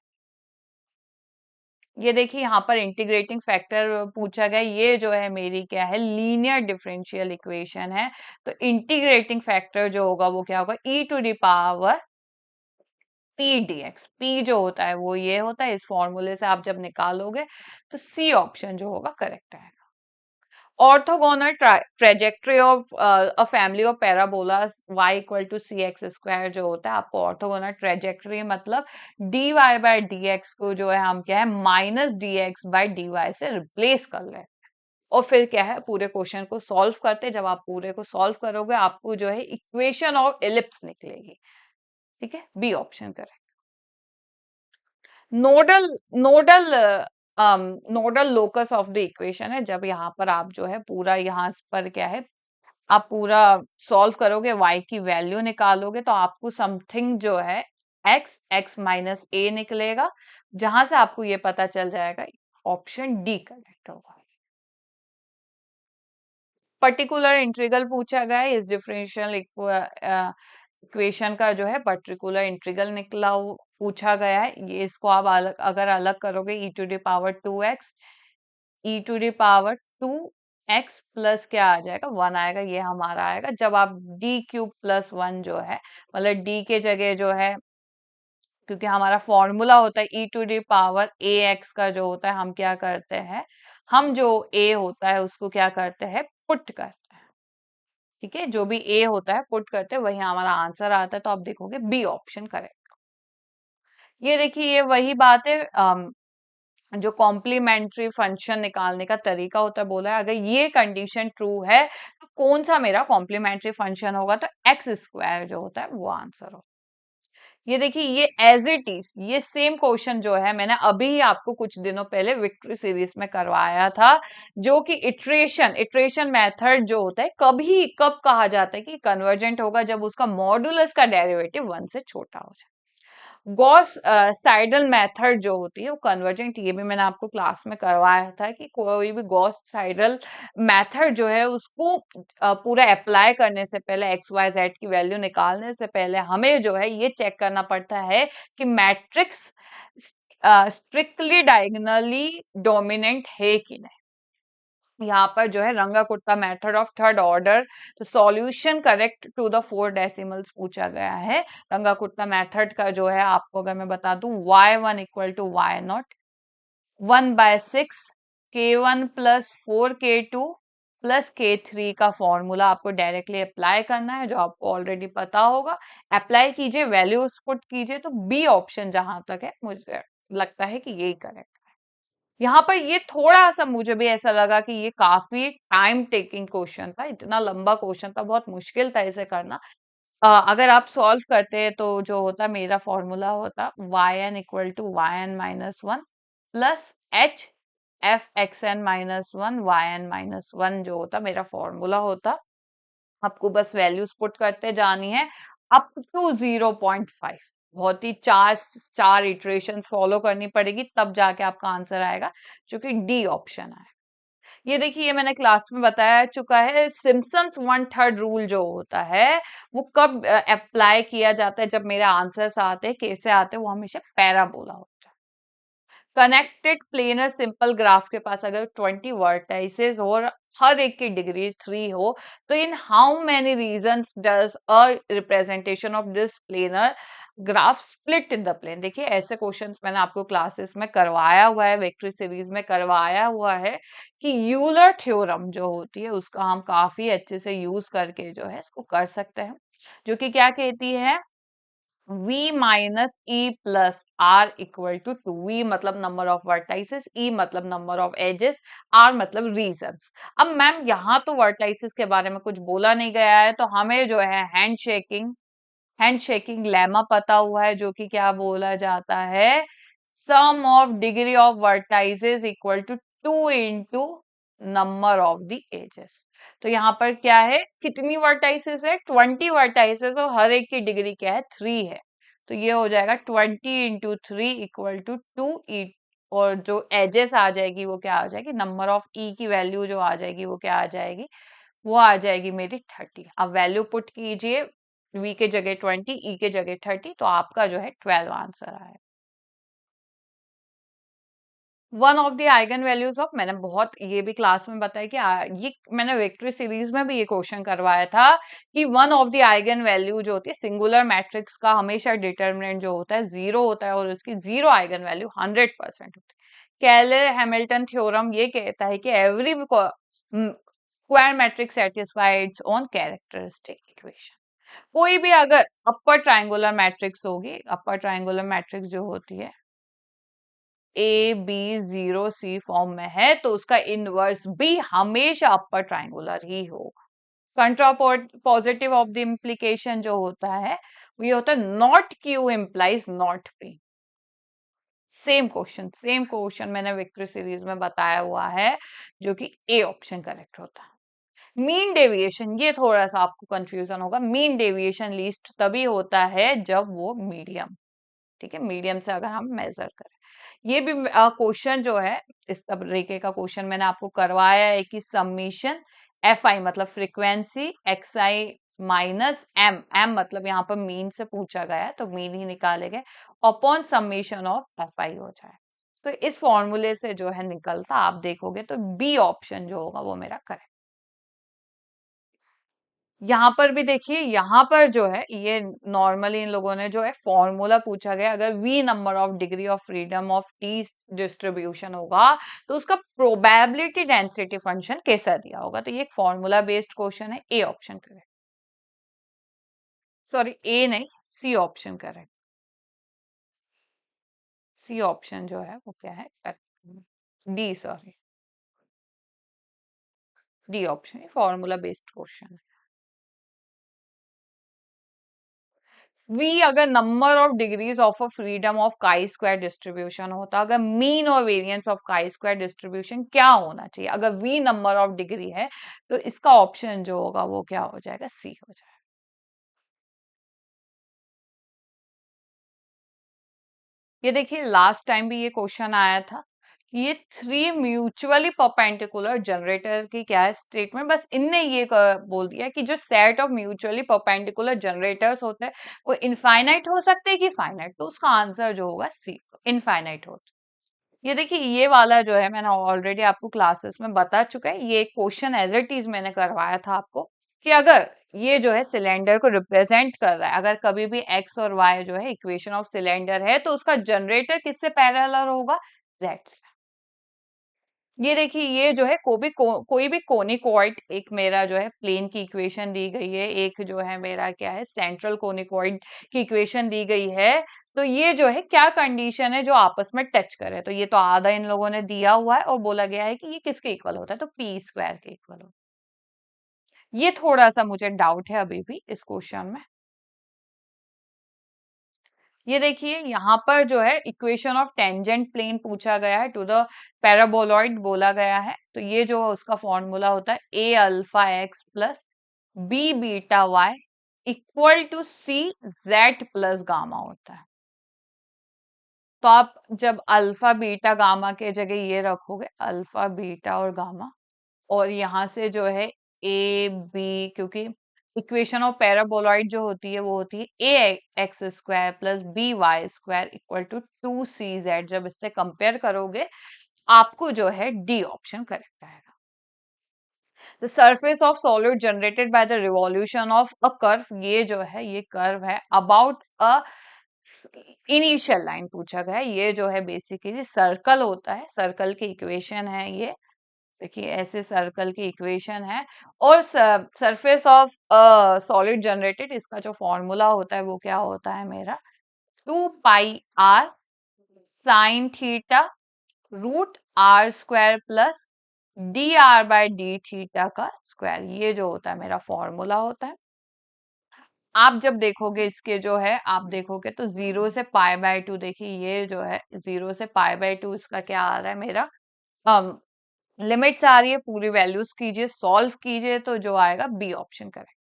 Speaker 1: ये देखिए यहाँ पर इंटीग्रेटिंग फैक्टर पूछा गया, ये जो है मेरी क्या है? लीनियर डिफरेंशियल इक्वेशन है। तो इंटीग्रेटिंग फैक्टर जो होगा वो क्या होगा? E to the power P dx. P जो होता है वो ये होता है, इस फॉर्मूले से आप जब निकालोगे तो सी ऑप्शन जो होगा करेक्ट है। Orthogonal trajectory of a family of parabolas y equal to c x square जो होता है, आपको ऑर्थोगोनल ट्रेजेक्ट्री मतलब dy बाय dx को जो है हम क्या है माइनस dx बाय dy से रिप्लेस कर रहे हैं। और फिर क्या है, पूरे क्वेश्चन को सॉल्व करते हैं। जब आप पूरे को सॉल्व करोगे आपको जो है इक्वेशन ऑफ एलिप्स निकलेगी। ठीक है, बी ऑप्शन करें। Nodal nodal nodal locus of the equation है, जब यहाँ पर आप जो है पूरा यहाँ पर क्या है, आप पूरा सॉल्व करोगे, y की वैल्यू निकालोगे तो आपको समथिंग जो है x माइनस ए निकलेगा, जहां से आपको ये पता चल जाएगा ऑप्शन डी करेक्ट होगा। पर्टिकुलर इंटीग्रल पूछा गया है, इस डिफरेंशियल इक्वेशन का जो है पर्टिकुलर इंटीग्रल निकला पूछा गया है। ये इसको आप अगर अलग करोगे e to the power 2x, e to the power 2x plus क्या आ जाएगा? 1 आएगा, ये हमारा आएगा। जब आप डी क्यूब प्लस 1 जो है, मतलब डी के जगह जो है, क्योंकि हमारा फॉर्मूला होता है e to the power A x का जो होता है, हम क्या करते हैं, हम जो ए होता है उसको क्या करते हैं? पुट करते हैं। ठीक है, जो भी ए होता है पुट करते हैं, वही हमारा आंसर आता है। तो आप देखोगे बी ऑप्शन करेक्ट। ये देखिए ये वही बात है, जो कॉम्प्लीमेंट्री फंक्शन निकालने का तरीका होता है, बोला है अगर ये कंडीशन ट्रू है तो कौन सा मेरा कॉम्प्लीमेंट्री फंक्शन होगा? तो एक्स स्क्वायर जो होता है वो आंसर हो। ये देखिए ये एज इट इज ये सेम क्वेश्चन जो है मैंने अभी ही आपको कुछ दिनों पहले विक्ट्री सीरीज में करवाया था, जो कि इटरेशन इटरेशन मेथड जो होता है कभी कब कहा जाता है कि कन्वर्जेंट होगा? जब उसका मॉडुलस का डेरिवेटिव 1 से छोटा हो जाए। गॉस साइडल मेथड जो होती है वो कन्वर्जेंट, ये भी मैंने आपको क्लास में करवाया था कि कोई भी गॉस साइडल मेथड जो है उसको पूरा अप्लाई करने से पहले, एक्स वाई जेड की वैल्यू निकालने से पहले हमें जो है ये चेक करना पड़ता है कि मैट्रिक्स स्ट्रिक्टली डायगोनली डोमिनेंट है कि नहीं। यहाँ पर जो है Runge Kutta method of third order, तो solution correct to the 4 decimals पूछा गया है। रंगाकुट्टा मेथड का जो है आपको अगर मैं बता दूं, y1 equal to y not 1/6 k1 plus 4k2 plus k3 का फॉर्मूला आपको डायरेक्टली अप्लाई करना है, जो आपको ऑलरेडी पता होगा। अप्लाई कीजिए, वैल्यूज पुट कीजिए, तो बी ऑप्शन जहां तक है मुझे लगता है कि यही करेक्ट। यहाँ पर ये थोड़ा-सा मुझे भी ऐसा लगा कि ये काफ़ी टाइम टेकिंग क्वेश्चन था, इतना लंबा क्वेश्चन था, बहुत मुश्किल था इसे करना। अगर आप सॉल्व करते तो जो होता मेरा फॉर्मूला होता yn equal to yn minus one plus h f x n minus one y n minus one जो होता मेरा फॉर्मूला होता। आपको बस वैल्यूज पुट करते जानी है अप टू 0.5। बहुत ही चार चार इटरेशन फॉलो करनी पड़ेगी, तब जाके आपका आंसर आएगा, जो कि डी ऑप्शन है। ये देखिए ये मैंने क्लास में बताया चुका है, सिम्पसन्स 1/3 रूल जो होता है वो कब अप्लाई किया जाता है? जब मेरे आंसर्स आते हैं, कैसे आते हैं? वो हमेशा पैराबोला होता है। कनेक्टेड प्लेनर सिंपल ग्राफ के पास अगर 20 वर्टाइसेस और हर एक की डिग्री 3 हो, तो in how many regions does a representation of this planar graph split in the plane. देखिए ऐसे क्वेश्चंस मैंने आपको क्लासेस में करवाया हुआ है, वेक्टर सीरीज में करवाया हुआ है कि यूलर थ्योरम जो होती है उसका हम काफी अच्छे से यूज करके जो है इसको कर सकते हैं, जो कि क्या कहती है V minus e plus r equal to 2। V मतलब नंबर ऑफ वर्टाइसेस, E मतलब नंबर ऑफ एजेस, R मतलब रीजन्स। अब मैम यहाँ तो वर्टाइसेस के बारे में कुछ बोला नहीं गया है, तो हमें जो है हैंड शेकिंग लेमा पता हुआ है, जो कि क्या बोला जाता है, sum of degree of vertices equal to 2 into number of the edges. तो यहाँ पर क्या है, कितनी वर्टाइसेस है, 20 वर्टाइसेस और हर एक की डिग्री क्या है, 3 है। तो ये हो जाएगा 20 इंटू 3 इक्वल टू 2 ई, और जो एजेस आ जाएगी वो क्या आ जाएगी, नंबर ऑफ ई की वैल्यू जो आ जाएगी वो क्या आ जाएगी, वो आ जाएगी मेरी 30। अब वैल्यू पुट कीजिए, v के जगह 20, e के जगह 30, तो आपका जो है 12 आंसर आएगा। One of the eigen values of, मैंने बहुत ये भी क्लास में बताया कि ये मैंने वेक्टर सीरीज में भी ये क्वेश्चन करवाया था कि one of the eigen value जो होती है सिंगुलर मैट्रिक्स का हमेशा डिटर्मिनेंट जो होता है 0 होता है और उसकी 0 आइगन वैल्यू 100% होती है। केलर हैमिल्टन थ्योरम ये कहता है कि every square matrix satisfied its own characteristic equation. कोई भी अगर अपर ट्रायंगुलर मैट्रिक्स होगी, अपर ट्रायंगुलर मैट्रिक्स जो होती है ए बी 0 सी फॉर्म में है, तो उसका इनवर्स भी हमेशा अपर ट्रायंगुलर ही होगा। कंट्रा पॉजिटिव ऑफ द इम्प्लीकेशन जो होता है वो ये होता है not Q implies not P. Same question मैंने वेक्टर सीरीज में बताया हुआ है, जो कि ए ऑप्शन करेक्ट होता है। मीन डेविएशन, ये थोड़ा सा आपको कंफ्यूजन होगा, मीन डेविएशन लीस्ट तभी होता है जब वो मीडियम, ठीक है, मीडियम से अगर हम मेजर करें। ये भी क्वेश्चन जो है इस तरीके का क्वेश्चन मैंने आपको करवाया है कि समीशन एफ आई मतलब फ्रीक्वेंसी एक्स आई माइनस एम, एम मतलब यहाँ पर मीन से पूछा गया है तो मीन ही निकाले गए, upon summation of F I हो जाए। तो इस फॉर्मूले से जो है निकलता, आप देखोगे तो बी ऑप्शन जो होगा वो मेरा करेक्ट। यहाँ पर भी देखिए, यहाँ पर जो है ये नॉर्मली इन लोगों ने जो है फॉर्मूला पूछा गया, अगर v number of degree of freedom of T distribution होगा तो उसका प्रोबेबिलिटी डेंसिटी फंक्शन कैसा दिया होगा, तो ये एक फॉर्मूला बेस्ड क्वेश्चन है, A option correct, sorry A नहीं C option correct, C option जो है वो क्या है, D sorry, D option formula based question है। V अगर number of degrees of a freedom of chi square distribution होता, अगर मीन और variance of chi square distribution क्या होना चाहिए, अगर V नंबर ऑफ डिग्री है तो इसका ऑप्शन जो होगा वो क्या हो जाएगा, सी हो जाएगा। ये देखिए लास्ट टाइम भी ये क्वेश्चन आया था कि ये 3 म्यूचुअली परपेंडिकुलर जनरेटर की क्या है स्टेटमेंट, बस इनने ये बोल दिया कि जो set of mutually perpendicular generators होते हैं वो इनफाइनाइट हो सकते हैं कि फाइनाइट, तो उसका आंसर जो होगा सी, इनफाइनाइट होता है। ये देखिए ये वाला जो है मैंने ऑलरेडी आपको क्लासेस में बता चुका है, ये क्वेश्चन एज इट इज मैंने करवाया था आपको कि अगर ये जो है सिलेंडर को रिप्रेजेंट कर रहा है, अगर कभी भी एक्स और वाई जो है इक्वेशन ऑफ सिलेंडर है तो उसका जनरेटर किससे पैरेलल होगा, जेड से। ये देखिए ये जो है कोई भी कोनिकॉइड, एक मेरा जो है प्लेन की इक्वेशन दी गई है, एक जो है मेरा क्या है सेंट्रल कोनिकॉइड की इक्वेशन दी गई है, तो ये जो है क्या कंडीशन है जो आपस में टच करे, तो ये तो आधा इन लोगों ने दिया हुआ है और बोला गया है कि ये किसके इक्वल होता है, तो पी स्क्वायर के इक्वल होता है। ये थोड़ा सा मुझे डाउट है अभी भी इस क्वेश्चन में। ये देखिए यहाँ पर जो है इक्वेशन ऑफ टेंजेंट प्लेन पूछा गया है टू द पैराबोलॉइड बोला गया है, तो ये जो उसका फॉर्मूला होता है A alpha x plus B beta y equal to C z plus gamma होता है। तो आप जब अल्फा बीटा गामा के जगह ये रखोगे अल्फा बीटा और गामा, और यहाँ से जो है ए बी, क्योंकि इक्वेशन ऑफ पैराबोलॉइड जो होती है वो होती है A x square plus B y square equal to 2 CZ। जब इससे कंपेयर करोगे आपको जो है डी ऑप्शन करेक्ट आएगा। The surface of solid generated by the revolution of a curve, ये जो है ये कर्व है अबाउट अ इनिशियल लाइन पूछा गया है। ये जो है बेसिकली सर्कल होता है, सर्कल की इक्वेशन है ये। देखिए ऐसे सर्कल की इक्वेशन है और सरफेस ऑफ सॉलिड जनरेटेड, इसका जो फॉर्मूला होता है वो क्या होता है मेरा 2 pi r sine theta root r square plus dr/d theta का स्क्वायर, ये जो होता है मेरा फॉर्मूला होता है। आप जब देखोगे इसके जो है आप देखोगे तो 0 से π/2, देखिए ये जो है 0 से π/2 इसका क्या आ रहा है मेरा लिमिट्स आ रही है, पूरी वैल्यूज कीजिए, सॉल्व कीजिए तो जो आएगा बी ऑप्शन करेक्ट।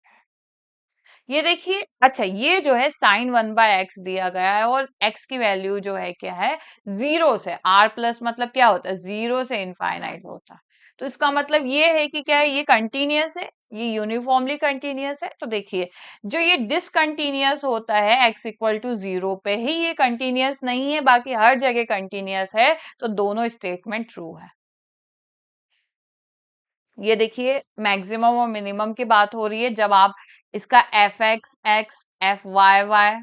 Speaker 1: ये देखिए अच्छा, ये जो है साइन 1/x दिया गया है और x की वैल्यू जो है क्या है 0 से r प्लस, मतलब क्या होता है 0 से इनफाइनाइट होता है। तो इसका मतलब ये है कि क्या है ये कंटिन्यूअस है, ये यूनिफॉर्मली कंटिन्यूअस है। तो देखिए जो ये डिसकंटिन्यूअस होता है x इक्वल टू 0 पे ही ये कंटिन्यूअस नहीं है, बाकी हर जगह कंटिन्यूअस है। तो दोनों स्टेटमेंट ट्रू है। ये देखिए मैक्सिमम और मिनिमम की बात हो रही है, जब आप इसका f x x f y y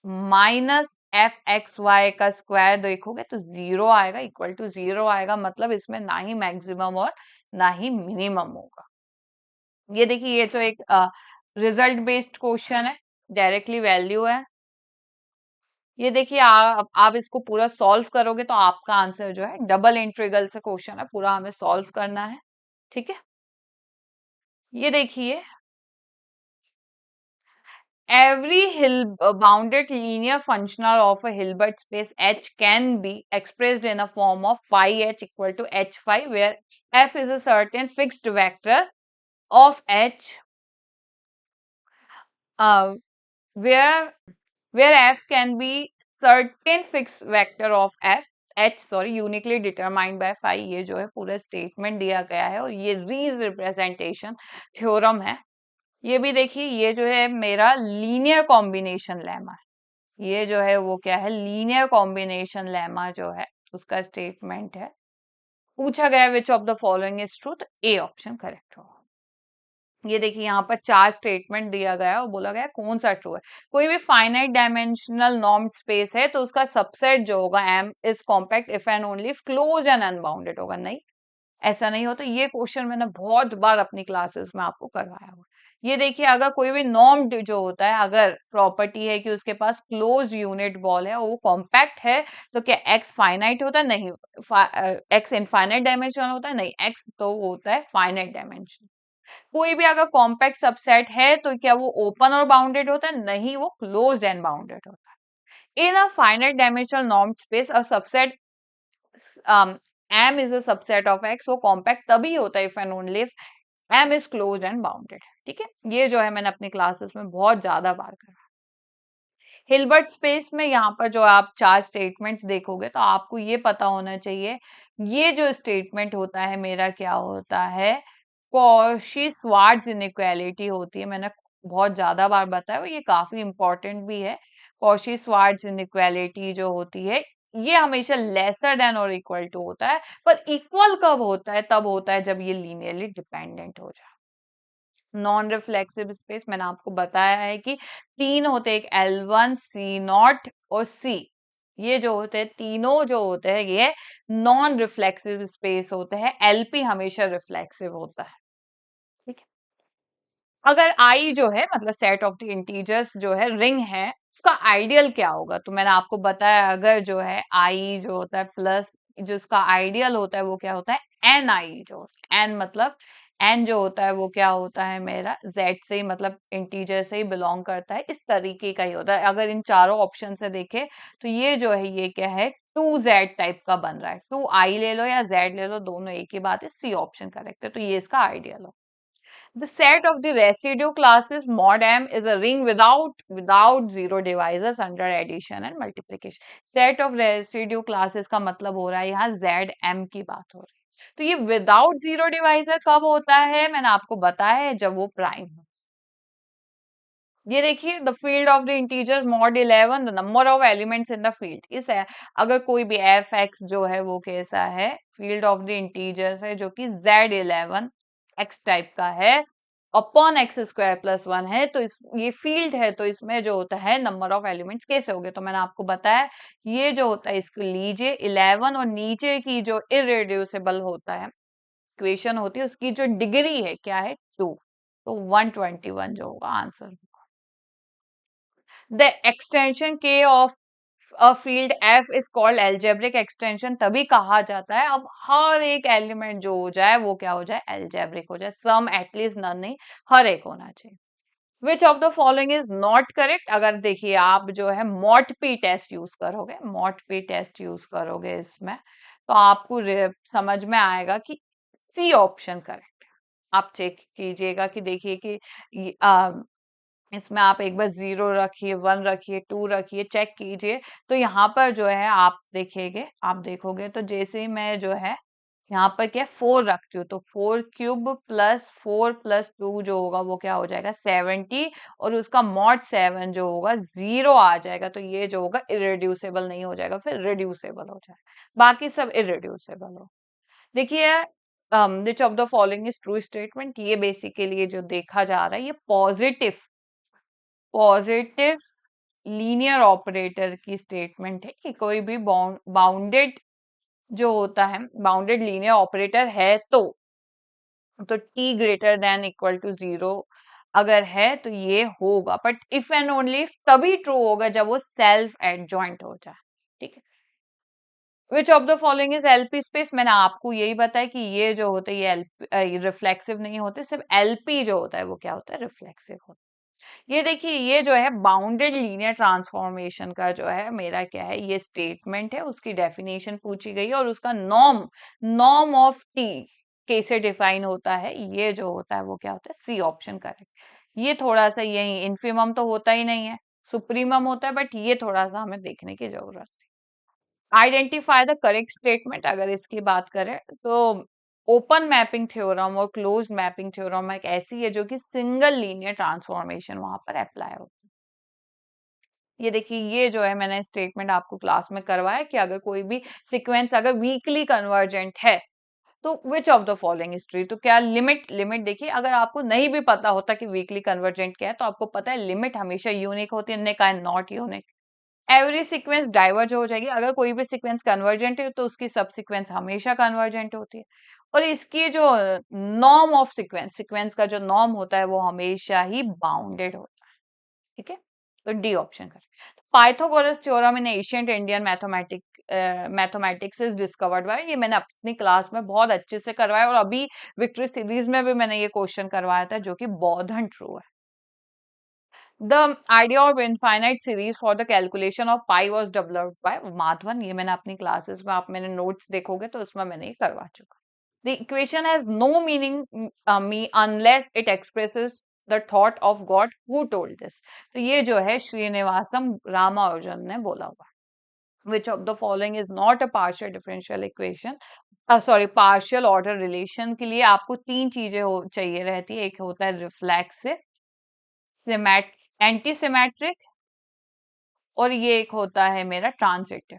Speaker 1: minus f x y का स्क्वायर देखोगे तो 0 आएगा, इक्वल टू 0 आएगा, मतलब इसमें ना ही मैक्सिमम और ना ही मिनिमम होगा। ये देखिए ये जो एक रिजल्ट बेस्ड क्वेश्चन है, डायरेक्टली वैल्यू है। ये देखिए आप इसको पूरा सॉल्व करोगे तो आपका आंसर जो है डबल इंटीग्रल से क्वेश्चन है, पूरा हमें सॉल्व करना है। ठीक है, ये देखिए every bounded linear functional of a Hilbert space H can be expressed in a form of phi H equal to H phi, where F is a certain fixed vector of H, uh, where F can be certain fixed vector of H sorry uniquely determined by phi। ये जो है पूरा स्टेटमेंट दिया गया है और ये रिप्रेजेंटेशन थ्योरम है। ये भी देखिए ये जो है मेरा लीनियर कॉम्बिनेशन लेमा है, ये जो है वो क्या है लीनियर कॉम्बिनेशन लेमा जो है उसका स्टेटमेंट है। पूछा गया विच of the following is true, तो ए ऑप्शन करेक्ट होगा। ये देखिए यहाँ पर 4 स्टेटमेंट दिया गया है और बोला गया कौन सा ट्रू है। कोई भी फाइनाइट डायमेंशनल नॉर्म्ड स्पेस है तो उसका सबसेट जो होगा M is compact if and only if close and unbounded होगा। नहीं, ऐसा नहीं होता। ये क्वेश्चन मैंने बहुत बार अपनी क्लासेस में आपको करवाया हुआ। ये देखिए अगर कोई भी नॉर्म जो होता है, अगर प्रॉपर्टी है कि उसके पास क्लोज्ड यूनिट बॉल है और वो कॉम्पैक्ट है, तो क्या एक्स फाइनाइट होता है? नहीं। एक्स इनफाइनाइट डायमेंशन होता है? नहीं, एक्स तो होता है फाइनाइट डायमेंशन। कोई भी अगर कॉम्पैक्ट सबसेट है तो क्या वो ओपन और बाउंडेड होता है? नहीं, वो क्लोज्ड एंड बाउंडेड होता है। In a finite dimensional norm space a subset M is a subset of X, वो कॉम्पैक्ट तभी होता है if and only if M is closed and bounded। ठीक है, ये जो है मैंने अपनी क्लासेस में बहुत ज्यादा बार करा। हिल्बर्ट स्पेस में यहाँ पर जो आप 4 स्टेटमेंट्स देखोगे तो आपको ये पता होना चाहिए, ये जो स्टेटमेंट होता है मेरा क्या होता है कॉशी श्वार्ट्ज इनइक्वालिटी होती है। मैंने बहुत ज्यादा बार बताया और ये काफी इंपॉर्टेंट भी है। कॉशी श्वार्ट्ज इनइक्वालिटी जो होती है ये हमेशा लेसर देन और इक्वल टू होता है, पर इक्वल कब होता है? तब होता है जब ये लीनियरली डिपेंडेंट हो जाए। नॉन रिफ्लेक्सिव स्पेस मैंने आपको बताया है कि 3 होते हैं, एक L1 C नॉट और C। ये जो होते हैं तीनों जो होते हैं ये नॉन रिफ्लेक्सिव स्पेस होते हैं। LP हमेशा रिफ्लेक्सिव होता है। ठीक है, अगर I जो है मतलब सेट ऑफ द इंटीजर्स जो है रिंग है, उसका आइडियल क्या होगा? तो मैंने आपको बताया अगर जो है I जो होता है प्लस जो इसका आइडियल होता है वो क्या होता है NI जो N मतलब N जो होता है वो क्या होता है मेरा Z से ही मतलब इंटीजर से ही बिलोंग करता है, इस तरीके का ही होता है। अगर इन चारों ऑप्शन से देखे तो ये जो है ये क्या है 2Z टाइप का बन रहा है। 2I ले लो या Z ले लो, दोनों एक ही बात है। C ऑप्शन करेक्ट है, तो ये इसका आइडियल हो। The set of the residue classes mod M is a ring without zero divisors under addition and multiplication। Set of residue classes का मतलब हो रहा है यहाँ Z M की बात हो रही है। तो ये विदाउट जीरो डिवाइजर कब होता है, मैंने आपको बताया है, जब वो प्राइम हो। ये देखिए, the field of the integer mod 11, the number of elements in the field इस है। अगर कोई भी एफ एक्स जो है वो कैसा है, फील्ड ऑफ द इंटीजर्स है जो कि Z11 एक्स टाइप का है, अपॉन एक्स स्क्वायर प्लस 1 है, तो इस ये फील्ड है, तो इसमें जो होता है नंबर ऑफ एलिमेंट्स कैसे हो गए, तो मैंने आपको बताया ये जो होता है इसको लीजिए 11, और नीचे की जो इरेड्यूसिबल होता है इक्वेशन होती है उसकी जो डिग्री है क्या है 2, तो 121 जो होगा आंसर। द एक्सटेंशन के of a field F is called algebraic extension, तभी कहा जाता है अब हर एक एलिमेंट जो हो जाए वो क्या हो जाए, एल्जेब्रिक हो जाए, सम एटलीस्ट नन नहीं, हर एक होना चाहिए। विच of the following is not correct, अगर देखिए आप जो है मॉट पी टेस्ट यूज करोगे, मॉट पी टेस्ट यूज करोगे इसमें, तो आपको समझ में आएगा कि सी ऑप्शन करेक्ट। आप चेक कीजिएगा कि देखिए कि इसमें आप एक बार 0 रखिए, 1 रखिए, 2 रखिए, चेक कीजिए, तो यहाँ पर जो है आप देखेंगे, आप देखोगे तो जैसे ही मैं जो है यहाँ पर क्या 4 रखती हूँ, तो 4 क्यूब प्लस 4 प्लस 2 जो होगा वो क्या हो जाएगा 70, और उसका मॉड 7 जो होगा 0 आ जाएगा, तो ये जो होगा इरेड्यूसेबल नहीं हो जाएगा, फिर रिड्यूसेबल हो जाएगा, बाकी सब इरेड्यूसेबल हो। देखिए विच of the following is true statement, ये बेसिकली जो देखा जा रहा है ये पॉजिटिव पॉजिटिव लीनियर ऑपरेटर की स्टेटमेंट है कि कोई भी बाउंडेड जो होता है, बाउंडेड लीनियर ऑपरेटर है तो t greater than equal to 0 अगर है तो ये होगा, बट इफ एंड ओनली तभी ट्रू होगा जब वो सेल्फ एडजॉइंट हो जाए। ठीक है, which of the following is LP space, मैंने आपको यही बताया कि ये जो होते हैं ये रिफ्लेक्सिव नहीं होते, सिर्फ एलपी जो होता है वो क्या होता है, रिफ्लेक्सिव होता है। ये देखिए, ये जो है बाउंडेड लीनियर ट्रांसफॉर्मेशन का जो है मेरा क्या है, ये स्टेटमेंट है, उसकी डेफिनेशन पूछी गई है, और उसका नॉर्म, नॉर्म ऑफ टी कैसे डिफाइन होता है, ये जो होता है वो क्या होता है, सी ऑप्शन करेक्ट। ये थोड़ा सा, यही इन्फिमम तो होता ही नहीं है, सुप्रीमम होता है, बट ये थोड़ा सा हमें देखने की जरूरत है। आइडेंटिफाई द करेक्ट स्टेटमेंट, अगर इसकी बात करें तो ओपन मैपिंग थ्योरम और क्लोज्ड मैपिंग थ्योरम एक ऐसी है जो कि सिंगल लीनियर ट्रांसफॉर्मेशन वहां पर अप्लाई होती है। ये देखिए, ये जो है मैंने स्टेटमेंट आपको क्लास में करवाया कि अगर कोई भी सीक्वेंस अगर वीकली कन्वर्जेंट है तो विच of the following is true, तो क्या लिमिट, लिमिट देखिए, अगर आपको नहीं भी पता होता कि वीकली कन्वर्जेंट क्या है, तो आपको पता है लिमिट हमेशा यूनिक होती है, ने का not unique. Every sequence diverge हो जाएगी, अगर कोई भी सीक्वेंस कन्वर्जेंट है तो उसकी सब सीक्वेंस हमेशा कन्वर्जेंट होती है, और इसकी जो नॉर्म ऑफ सीक्वेंस, सीक्वेंस का जो नॉर्म होता है वो हमेशा ही बाउंडेड होता है। ठीक है, तो डी ऑप्शन करें। Pythagoras theorem in ancient Indian mathematics is discovered by, ये मैंने अपनी क्लास में बहुत अच्छे से करवाया, और अभी विक्ट्री सीरीज में भी मैंने ये क्वेश्चन करवाया था जो कि बौद्धन ट्रू है। The idea of infinite series for the calculation of pi was developed by Madhavan, ये मैंने अपनी क्लासेस में, आप मेरे नोट्स देखोगे तो उसमें मैंने ये करवा चुका। The equation has no meaning me unless it expresses the thought of God who told this, तो ये जो है श्रीनिवासम रामानुजन ने बोला हुआ। Which of the following is not a partial differential equation, sorry partial order relation के लिए आपको तीन चीजें चाहिए रहती है, एक होता है रिफ्लेक्सिव, एंटी सिमेट्रिक, और ये एक होता है मेरा ट्रांजिटिव।